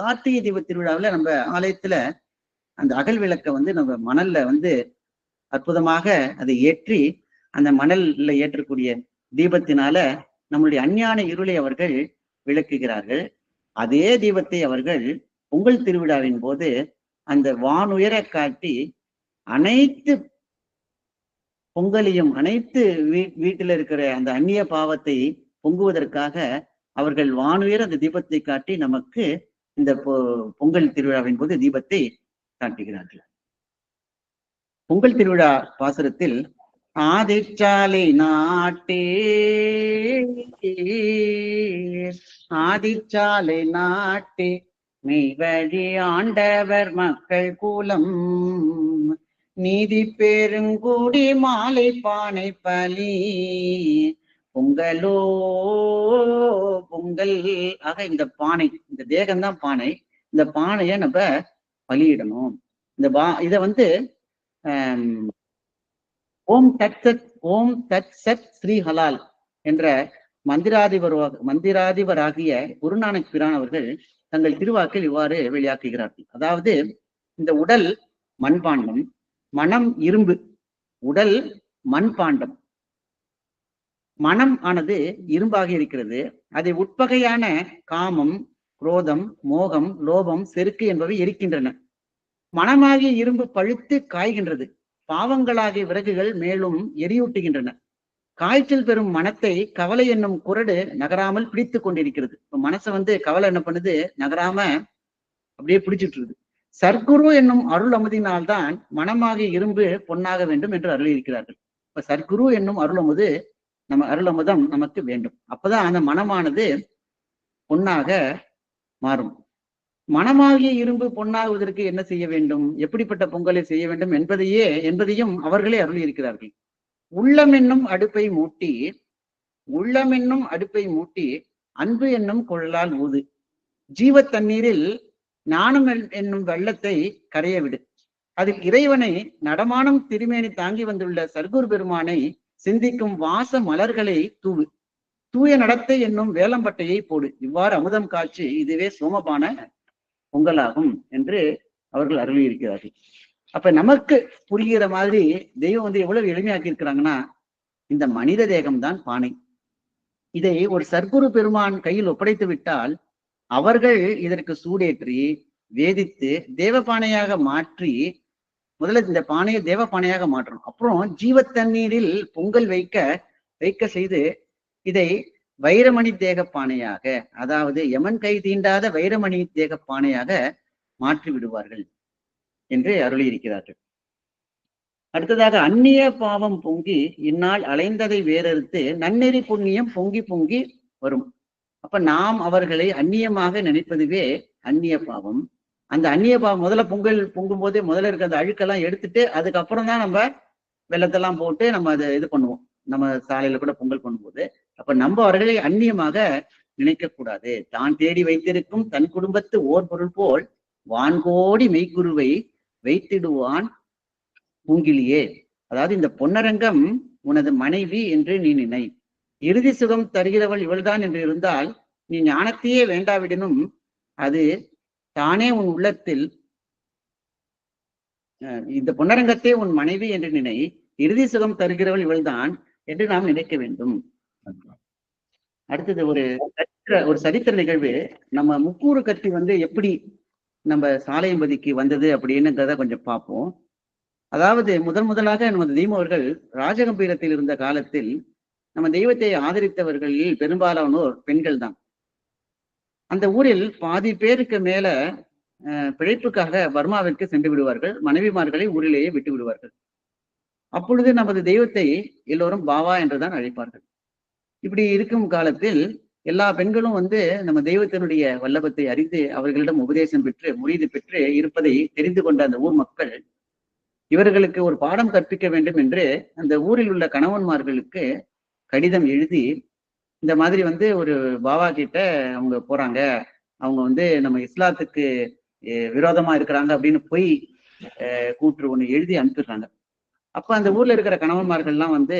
கார்த்திகை தீப திருவிழாவில் நம்ம ஆலயத்துல அந்த அகல் விளக்க வந்து நம்ம மணல்ல வந்து அற்புதமாக அதை ஏற்றி அந்த மணல்ல ஏற்றக்கூடிய தீபத்தினால நம்மளுடைய அஞ்ஞான இருளை அவர்கள் விளக்குகிறார்கள். அதே தீபத்தை அவர்கள் பொங்கல் திருவிழாவின் போது அந்த வானுயர காட்டி அனைத்து பொங்கலையும் அனைத்து வீட்டில் இருக்கிற அந்த அந்நிய பாவத்தை பொங்குவதற்காக அவர்கள் வானுயர அந்த தீபத்தை காட்டி நமக்கு இந்த பொங்கல் திருவிழாவின் போது தீபத்தை காட்டுகிறார்கள். பொங்கல் திருவிழா பாசுரத்தில் ஆதிச்சாலை நாட்டே ஆதிச்சாலை நாட்டே மெய்வழி ஆண்டவர் மக்கள் கூலம் நீதி பெருங்கூடி மாலை பானை பலி பொங்கலோ பொங்கல். ஆக இந்த பானை, இந்த தேகம்தான் பானை, இந்த பானைய நம்ம பலியிடணும். இந்த இத வந்து ஓம் தத் சத் ஸ்ரீ ஹலால் என்ற மந்திராதிபராகிய குருநானக் பிரான் அவர்கள் தங்கள் திருவாக்கில் இவ்வாறு வெளியாக்குகிறார்கள். அதாவது இந்த உடல் மண்பாண்டம், மனம் இரும்பு, உடல் மண்பாண்டம், மனம் ஆனது இரும்பாக இருக்கிறது. அதை உட்பகையான காமம், குரோதம், மோகம், லோபம், செருக்கு என்பவை எரிக்கின்றன. மனமாகிய இரும்பு பழுத்து காய்கின்றது. பாவங்களாகிய விறகுகள் மேலும் எரியூட்டுகின்றன. காய்ச்சல் பெறும் மனத்தை கவலை என்னும் குரடு நகராமல் பிடித்து கொண்டிருக்கிறது. இப்ப மனசை வந்து கவலை என்ன பண்ணுது, நகராம அப்படியே பிடிச்சிட்டு இருக்குது. சர்க்குரு என்னும் அருள் அமுதினால்தான் மனமாகிய இரும்பு பொன்னாக வேண்டும் என்று அருள் இருக்கிறார்கள். இப்ப சர்க்குரு என்னும் அருள் அமுது, நம்ம அருள் அமுதம் நமக்கு வேண்டும். அப்பதான் அந்த மனமானது பொன்னாக மாறும். மனமாகிய இரும்பு பொன்னாகுவதற்கு என்ன செய்ய வேண்டும், எப்படிப்பட்ட பொங்கலை செய்ய வேண்டும் என்பதையும் அவர்களே அருள் இருக்கிறார்கள். உள்ளம் என்னும் அடுப்பை மூட்டி அன்பு என்னும் குழலால் ஊது. ஜீவ தண்ணீரில் ஞானம் என்னும் வெள்ளத்தை கரைய விடு. அதில் இறைவனை நடமானம் திருமேனி தாங்கி வந்துள்ள சர்க்குரு பெருமானை சிந்திக்கும் வாச மலர்களை தூவு. தூய நடத்தை என்னும் வேலம்பட்டையை போடு. இவ்வாறு அமுதம் காட்சி இதுவே சோமபான பொங்கலாகும் என்று அவர்கள் அருளி இருக்கிறார்கள். அப்ப நமக்கு புரிகிற மாதிரி தெய்வம் வந்து எவ்வளவு எளிமையாக்கி இருக்கிறாங்கன்னா, இந்த மனித தேகம்தான் பானை. இதை ஒரு சர்க்குரு பெருமான் கையில் ஒப்படைத்து விட்டால் அவர்கள் இதற்கு சூடேற்றி வேதித்து தேவபானையாக மாற்றி, முதல்ல இந்த பானையை தேவபானையாக மாற்றணும். அப்புறம் ஜீவ தண்ணீரில் பொங்கல் வைக்க செய்து இதை வைரமணி தேக பானையாக, அதாவது யமன் கை தீண்டாத வைரமணி தேக பானையாக மாற்றி விடுவார்கள் என்று அருளி இருக்கிறார்கள். அடுத்ததாக அந்நிய பாவம் பொங்கி இந்நாள் அலைந்ததை வேறறுத்து நன்னெறி புண்ணியம் பொங்கி பொங்கி வரும். அப்ப நாம் அவர்களை அந்நியமாக நினைப்பதுவே அந்நிய பாவம். அந்த அந்நிய பாவம் முதல்ல பொங்கல் பொங்கும் போதே முதல்ல இருக்க அந்த அழுக்கெல்லாம் எடுத்துட்டு அதுக்கப்புறம் தான் நம்ம வெள்ளத்தெல்லாம் போட்டு நம்ம அதை இது பண்ணுவோம். நம்ம சாலையில கூட பொங்கல் பண்ணும்போது அப்ப நம்ம அவர்களை அந்நியமாக நினைக்க கூடாது. தான் தேடி வைத்திருக்கும் தன் குடும்பத்து ஓர் பொருள் போல் வான்கோடி மெய்க்குருவை வைத்திடுவான் பூங்கிலியே. அதாவது இந்த பொன்னரங்கம் உனது மனைவி என்று நீ நினை. இறுதி சுகம் தருகிறவள் இவள்தான் என்று இருந்தால் நீ ஞானத்தையே வேண்டாவிடனும் அது தானே உன் உள்ளத்தில் இந்த பொன்னரங்கத்தை உன் மனைவி என்று நினை. இறுதி சுகம் தருகிறவள் இவள்தான் என்று நாம் நினைக்க வேண்டும். அடுத்தது ஒரு சரித்திர நிகழ்வு. நம்ம முக்கூறு கத்தி வந்து எப்படி நம்ம சாலையம்பதிக்கு வந்தது அப்படின்னுங்கிறத கொஞ்சம் பார்ப்போம். அதாவது முதலாக நமது தெய்வர்கள் ராஜகம்பீரத்தில் இருந்த காலத்தில் நம்ம தெய்வத்தை ஆதரித்தவர்களில் பெரும்பாலானோர் பெண்கள் தான். அந்த ஊரில் பாதி பேருக்கு மேல பிழைப்புக்காக பர்மாவிற்கு சென்று விடுவார்கள். மனைவிமார்களை ஊரிலேயே விட்டு விடுவார்கள். அப்பொழுது நமது தெய்வத்தை எல்லோரும் பாவா என்றுதான் அழைப்பார்கள். இப்படி இருக்கும் காலத்தில் எல்லா பெண்களும் வந்து நம்ம தெய்வத்தினுடைய வல்லபத்தை அறிந்து அவர்களிடம் உபதேசம் பெற்று முறிது பெற்று இருப்பதை தெரிந்து கொண்ட அந்த ஊர் மக்கள் இவர்களுக்கு ஒரு பாடம் கற்பிக்க வேண்டும் என்று அந்த ஊரில் உள்ள கணவன்மார்களுக்கு கடிதம் எழுதி இந்த மாதிரி வந்து ஒரு பாபா கிட்ட அவங்க போறாங்க, அவங்க வந்து நம்ம இஸ்லாத்துக்கு விரோதமா இருக்கிறாங்க அப்படின்னு போய் கூற்று ஒண்ணு எழுதி அனுப்பிடுறாங்க. அப்ப அந்த ஊர்ல இருக்கிற கணவன்மார்கள்லாம் வந்து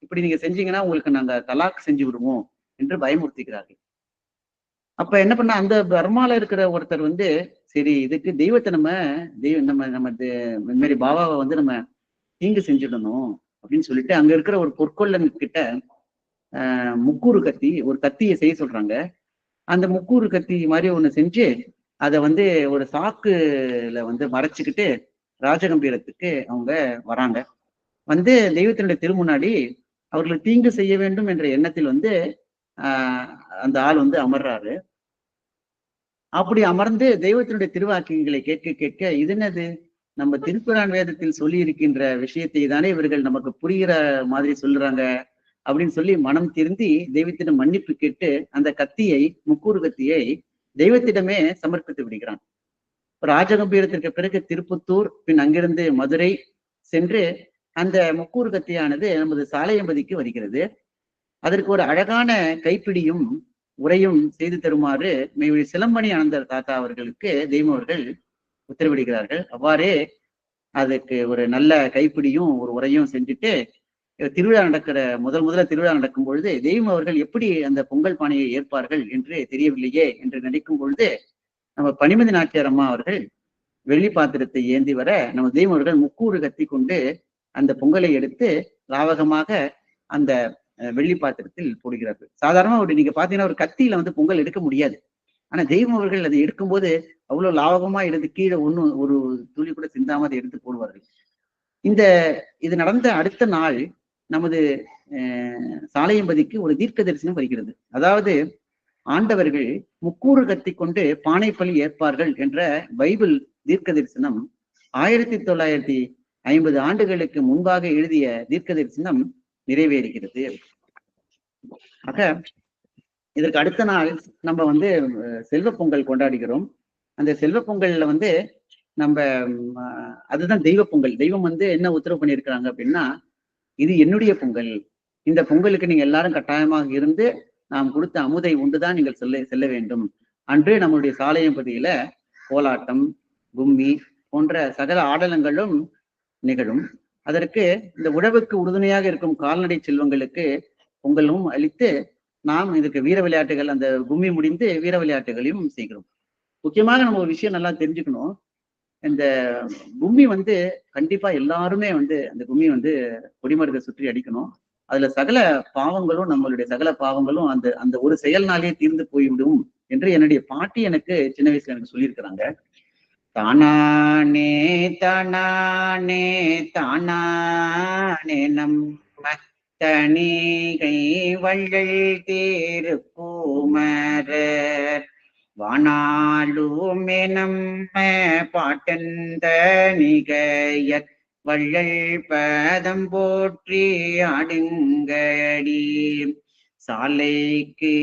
இப்படி நீங்க செஞ்சீங்கன்னா உங்களுக்கு நாங்க தலாக் செஞ்சு விடுவோம் என்று பயமுறுத்திக்கிறார்கள். அப்ப என்ன பண்ண அந்த பர்மால இருக்கிற ஒருத்தர் வந்து சரி இதுக்கு தெய்வத்தை நம்ம இந்த மாதிரி பாபாவை வந்து நம்ம தீங்கு செஞ்சிடணும் அப்படின்னு சொல்லிட்டு அங்க இருக்கிற ஒரு பொற்கொள்ளன் கிட்ட முக்கூறு கத்தி ஒரு கத்தியை செய்ய சொல்றாங்க. அந்த முக்கூறு கத்தி மாதிரி ஒண்ணு செஞ்சு அதை வந்து ஒரு சாக்குல வந்து மறைச்சுக்கிட்டு ராஜகம்பீரத்துக்கு அவங்க வராங்க. வந்து தெய்வத்தினுடைய திருமுன்னாடி அவர்களுக்கு தீங்கு செய்ய வேண்டும் என்ற எண்ணத்தில் வந்து அந்த ஆள் வந்து அமர்றாரு. அப்படி அமர்ந்து தெய்வத்தினுடைய திருவாக்கியங்களை கேட்க இது என்னது, நம்ம திருக்குரான் வேதத்தில் சொல்லி இருக்கின்ற விஷயத்தை தானே இவர்கள் நமக்கு புரிகிற மாதிரி சொல்றாங்க அப்படின்னு சொல்லி மனம் திருந்தி தெய்வத்திடம் மன்னிப்பு கேட்டு அந்த கத்தியை முக்கூறு கத்தியை தெய்வத்திடமே சமர்ப்பித்து விடுகிறான். ராஜகம்பீரத்திற்கு பிறகு திருப்புத்தூர், பின் அங்கிருந்து மதுரை சென்று அந்த முக்கூறு கத்தியானது நமது சாலையம்பதிக்கு வருகிறது. அதற்கு ஒரு அழகான கைப்பிடியும் உரையும் செய்து தருமாறு மெய்வழி சிலம்பணி அனந்தர் தாத்தா அவர்களுக்கு தெய்வர்கள் உத்தரவிடுகிறார்கள். அவ்வாறே அதுக்கு ஒரு நல்ல கைப்பிடியும் ஒரு உரையும் செஞ்சுட்டு திருவிழா நடக்கிற முதல்ல திருவிழா நடக்கும் பொழுது தெய்வம் அவர்கள் எப்படி அந்த பொங்கல் பானையை ஏற்பார்கள் என்று தெரியவில்லையே என்று நினைக்கும் பொழுது நம்ம பனிமதி நாச்சியார் அம்மா அவர்கள் வெள்ளி பாத்திரத்தை ஏந்தி வர நம்ம தெய்வம் அவர்கள் முக்கூறு கத்தி கொண்டு அந்த பொங்கலை எடுத்து லாவகமாக அந்த வெள்ளி பாத்திரத்தில் போடுகிறார்கள். சாதாரணமா நீங்க பாத்தீங்கன்னா ஒரு கத்தியில வந்து பொங்கல் எடுக்க முடியாது. ஆனா தெய்வம் அவர்கள் அதை எடுக்கும்போது அவ்வளவு லாவகமா எடுத்து கீழே ஒரு துளி கூட சிந்தாம அதை எடுத்து போடுவார்கள். இது நடந்த அடுத்த நாள் நமது சாலையம்பதிக்கு ஒரு தீர்க்க தரிசனம் வருகிறது. அதாவது ஆண்டவர்கள் முக்கூறு கத்தி கொண்டு பானைப்பலி ஏற்பார்கள் என்ற பைபிள் தீர்க்க தரிசனம் 1950 ஆண்டுகளுக்கு முன்பாக எழுதிய தீர்க்க தரிசனம் நிறைவேறுகிறது. ஆக இதற்கு அடுத்த நாள் நம்ம செல்வ பொங்கல் கொண்டாடுகிறோம். அந்த செல்வ பொங்கல்ல நம்ம அதுதான் தெய்வ பொங்கல். தெய்வம் என்ன உத்தரவு பண்ணியிருக்கிறாங்க அப்படின்னா, இது என்னுடைய பொங்கல், இந்த பொங்கலுக்கு நீங்க எல்லாரும் கட்டாயமாக இருந்து நாம் கொடுத்த அமுதை உண்டுதான் நீங்கள் செல்ல வேண்டும். அன்று நம்முடைய சாலையம்பதியில கோலாட்டம், கும்மி போன்ற சகல ஆடலங்களும் நிகழும். அதற்கு இந்த உழவுக்கு உறுதுணையாக இருக்கும் கால்நடை செல்வங்களுக்கு பொங்கலும் அளித்து நாம் இதுக்கு வீர விளையாட்டுகள், அந்த கும்மி முடிந்து வீர விளையாட்டுகளையும் செய்கிறோம். முக்கியமாக நம்ம ஒரு விஷயம் நல்லா தெரிஞ்சுக்கணும். இந்த கும்மி கண்டிப்பா எல்லாருமே அந்த கும்மி கொடிமரத்தை சுற்றி அடிக்கணும். அதுல சகல பாவங்களும், நம்மளுடைய சகல பாவங்களும் அந்த அந்த ஒரு செயல்னாலே தீர்ந்து போய்விடும் என்று என்னுடைய பாட்டி எனக்கு சின்ன வயசுல எனக்கு சொல்லியிருக்கிறாங்க. தானானே தானானே தானானே நம்ம தனிகை வள்ளல் திருப்பூமரர் வானாலுமே நம்ம பாட்டந்த நிகையர் வள்ளல் பதம் போற்றி ஆடுங்கடி. சாலைக்கு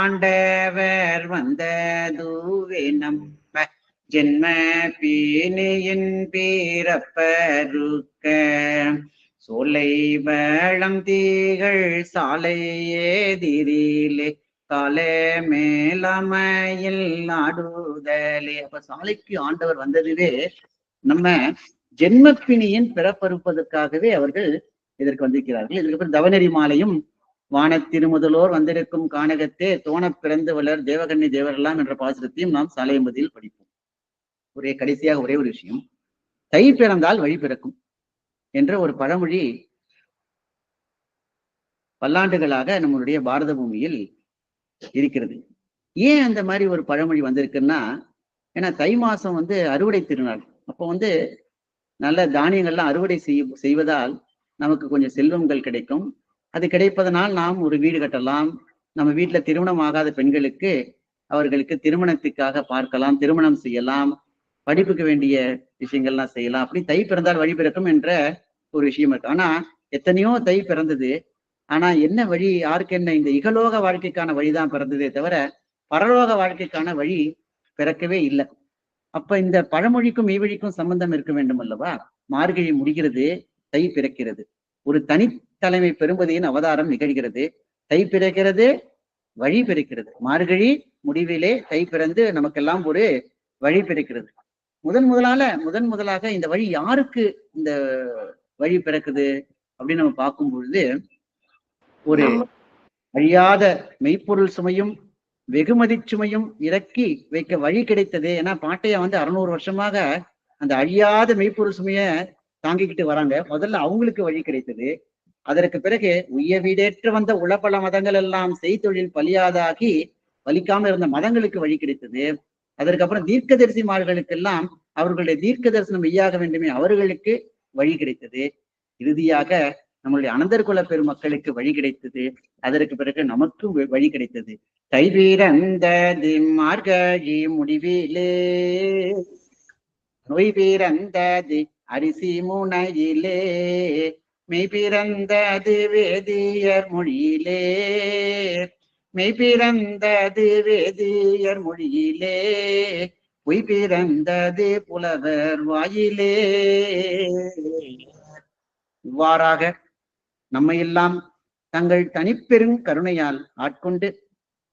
ஆண்டவர் வந்ததுவே நம்ம ஜென்ம பீனியின் பிறப்பருக்க சோலை வளம் தீகள் சாலை எதிரிலே காலே மேலமையில் ஆடுதலே. அப்ப சாலைக்கு ஆண்டவர் வந்ததுவே நம்ம ஜென்மப்பிணியின் பிறப்பறுப்பதற்காகவே அவர்கள் இதற்கு வந்திருக்கிறார்கள். இதுக்கப்புறம் தவநெறி மாலையும் வானத்திருமுதலோர் வந்திருக்கும் கானகத்தே தோண பிறந்து வளர் தேவகன்னி தேவரெல்லாம் என்ற பாசுரத்தையும் நாம் சாலையம்பதியில் படிப்போம். கடைசியாக ஒரே ஒரு விஷயம், தை பிறந்தால் வழி பிறக்கும் என்ற ஒரு பழமொழி பல்லாண்டுகளாக நம்மளுடைய பாரத பூமியில் இருக்கிறது. ஏன் அந்த மாதிரி ஒரு பழமொழி வந்திருக்குன்னா, ஏன்னா தை மாசம் அறுவடை திருநாள். அப்போ நல்ல தானியங்கள்லாம் அறுவடை செய்வதால் நமக்கு கொஞ்சம் செல்வங்கள் கிடைக்கும். அது கிடைப்பதனால் நாம் ஒரு வீடு கட்டலாம். நம்ம வீட்டுல திருமணம் ஆகாத பெண்களுக்கு அவர்களுக்கு திருமணத்துக்காக பார்க்கலாம், திருமணம் செய்யலாம், படிப்புக்கு வேண்டிய விஷயங்கள்லாம் செய்யலாம். அப்படி தை பிறந்தால் வழி பிறக்கும் என்ற ஒரு விஷயம் இருக்கு. ஆனா எத்தனையோ தை பிறந்தது. ஆனா என்ன வழி, யாருக்கு என்ன, இந்த இகலோக வாழ்க்கைக்கான வழிதான் பிறந்ததே தவிர பரலோக வாழ்க்கைக்கான வழி பிறக்கவே இல்லை. அப்ப இந்த பழமொழிக்கும் மெய்வழிக்கும் சம்பந்தம் இருக்க வேண்டும் அல்லவா? மார்கழி முடிகிறது, தை பிறக்கிறது, ஒரு தனித்தலைமை பெரும்பதியின் அவதாரம் நிகழ்கிறது. தை பிறக்கிறது, வழி பிறக்கிறது. மார்கழி முடிவிலே தை பிறந்து நமக்கெல்லாம் ஒரு வழி பிறக்கிறது. முதன் முதலாக இந்த வழி யாருக்கு இந்த வழி பிறக்குது அப்படின்னு நம்ம பார்க்கும் பொழுது, ஒரு அழியாத மெய்ப்பொருள் சுமையும் வெகுமதி சுமையும் இறக்கி வைக்க வழி கிடைத்தது. ஏன்னா பாட்டையா 600 வருஷமாக அந்த அழியாத மெய்ப்பொருள் சுமைய தாங்கிக்கிட்டு வராங்க. முதல்ல அவங்களுக்கு வழி கிடைத்தது. அதற்கு பிறகு உய்ய வீடேற்று வந்த உளப்பல மதங்கள் எல்லாம் செய்தொழில் பலியாதாகி பலிக்காம இருந்த மதங்களுக்கு வழி கிடைத்தது. அதற்கப்புறம் தீர்க்கதரிசிமார்களுக்கெல்லாம் அவர்களுடைய தீர்க்க தரிசனம் மெய்யாக வேண்டுமே, அவர்களுக்கு வழி கிடைத்தது. இறுதியாக நம்மளுடைய அனந்தர் குல பெருமக்களுக்கு வழி கிடைத்தது. அதற்கு பிறகு நமக்கும் வழி கிடைத்தது. தை பிறந்தது மார்கழி முடிவிலே, நோய் பிறந்தது அரிசி முனையிலே, மெய் பிறந்தது வேதியர் மொழியிலே, மெய் பிறந்தது வேதியர் மொழியிலே, பொய் பிறந்தது புலவர் வாயிலே. இவ்வாறாக நம்மையெல்லாம் தங்கள் தனிப்பெரும் கருணையால் ஆட்கொண்டு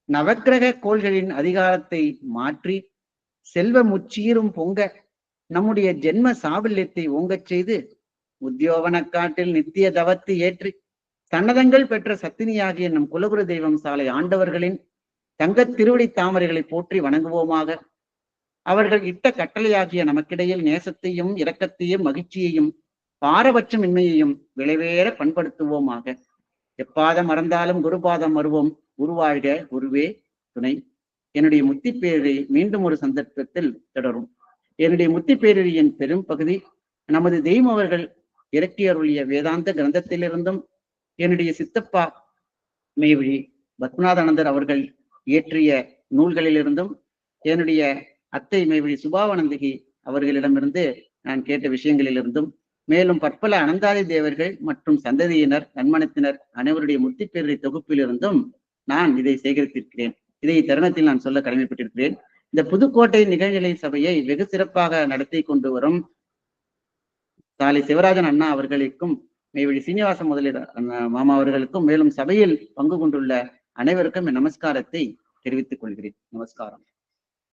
நவக்கிரக கோள்களின் அதிகாரத்தை மாற்றி செல்வ முச்சீரும் பொங்க நம்முடைய ஜென்ம சாபல்யத்தை ஓங்கச் செய்து உத்தியோகனக்காட்டில் நித்திய தவத்தை ஏற்றி சன்னதங்கள் பெற்ற சத்தினியாகிய நம் குலகுரு தெய்வம் சாலை ஆண்டவர்களின் தங்கத் திருவடி தாமரைகளை போற்றி வணங்குவோமாக. அவர்கள் இட்ட கட்டளையாகிய நமக்கிடையில் நேசத்தையும் இரக்கத்தையும் மகிழ்ச்சியையும் பாரபட்சமின்மையையும் விளைவேற பண்படுத்துவோமாக. எப்பாதம் மறந்தாலும் குருபாதம் வருவோம். குருவாழ்க, குருவே துணை. என்னுடைய முத்தி பேரரை மீண்டும் ஒரு சந்தர்ப்பத்தில் தொடரும். என்னுடைய முத்தி பேரரியின் பெரும் பகுதி நமது தெய்வம் அவர்கள் இறக்கி அருளிய வேதாந்த கிரந்தத்திலிருந்தும் என்னுடைய சித்தப்பா மெய்வழி பத்மநாதானந்தர் அவர்கள் இயற்றிய நூல்களிலிருந்தும் என்னுடைய அத்தை மெய்வழி சுபாவானந்தகி அவர்களிடமிருந்து நான் கேட்ட விஷயங்களிலிருந்தும் மேலும் பற்பல அனந்தாதி தேவர்கள் மற்றும் சந்ததியினர் நன்மனத்தினர் அனைவருடைய முத்திப்பேரடி தொகுப்பிலிருந்தும் நான் இதை சேகரித்திருக்கிறேன். இதை தருணத்தில் நான் சொல்ல கடமைப்பட்டிருக்கிறேன். இந்த புதுக்கோட்டை நிகழ்நிலை சபையை வெகு சிறப்பாக நடத்தி கொண்டு வரும் சாலை சிவராஜன் அண்ணா அவர்களுக்கும் மெய்வழி சீனிவாச முதலியார் மாமா அவர்களுக்கும் மேலும் சபையில் பங்கு கொண்டுள்ள அனைவருக்கும் என் நமஸ்காரத்தை தெரிவித்துக் கொள்கிறேன். நமஸ்காரம்.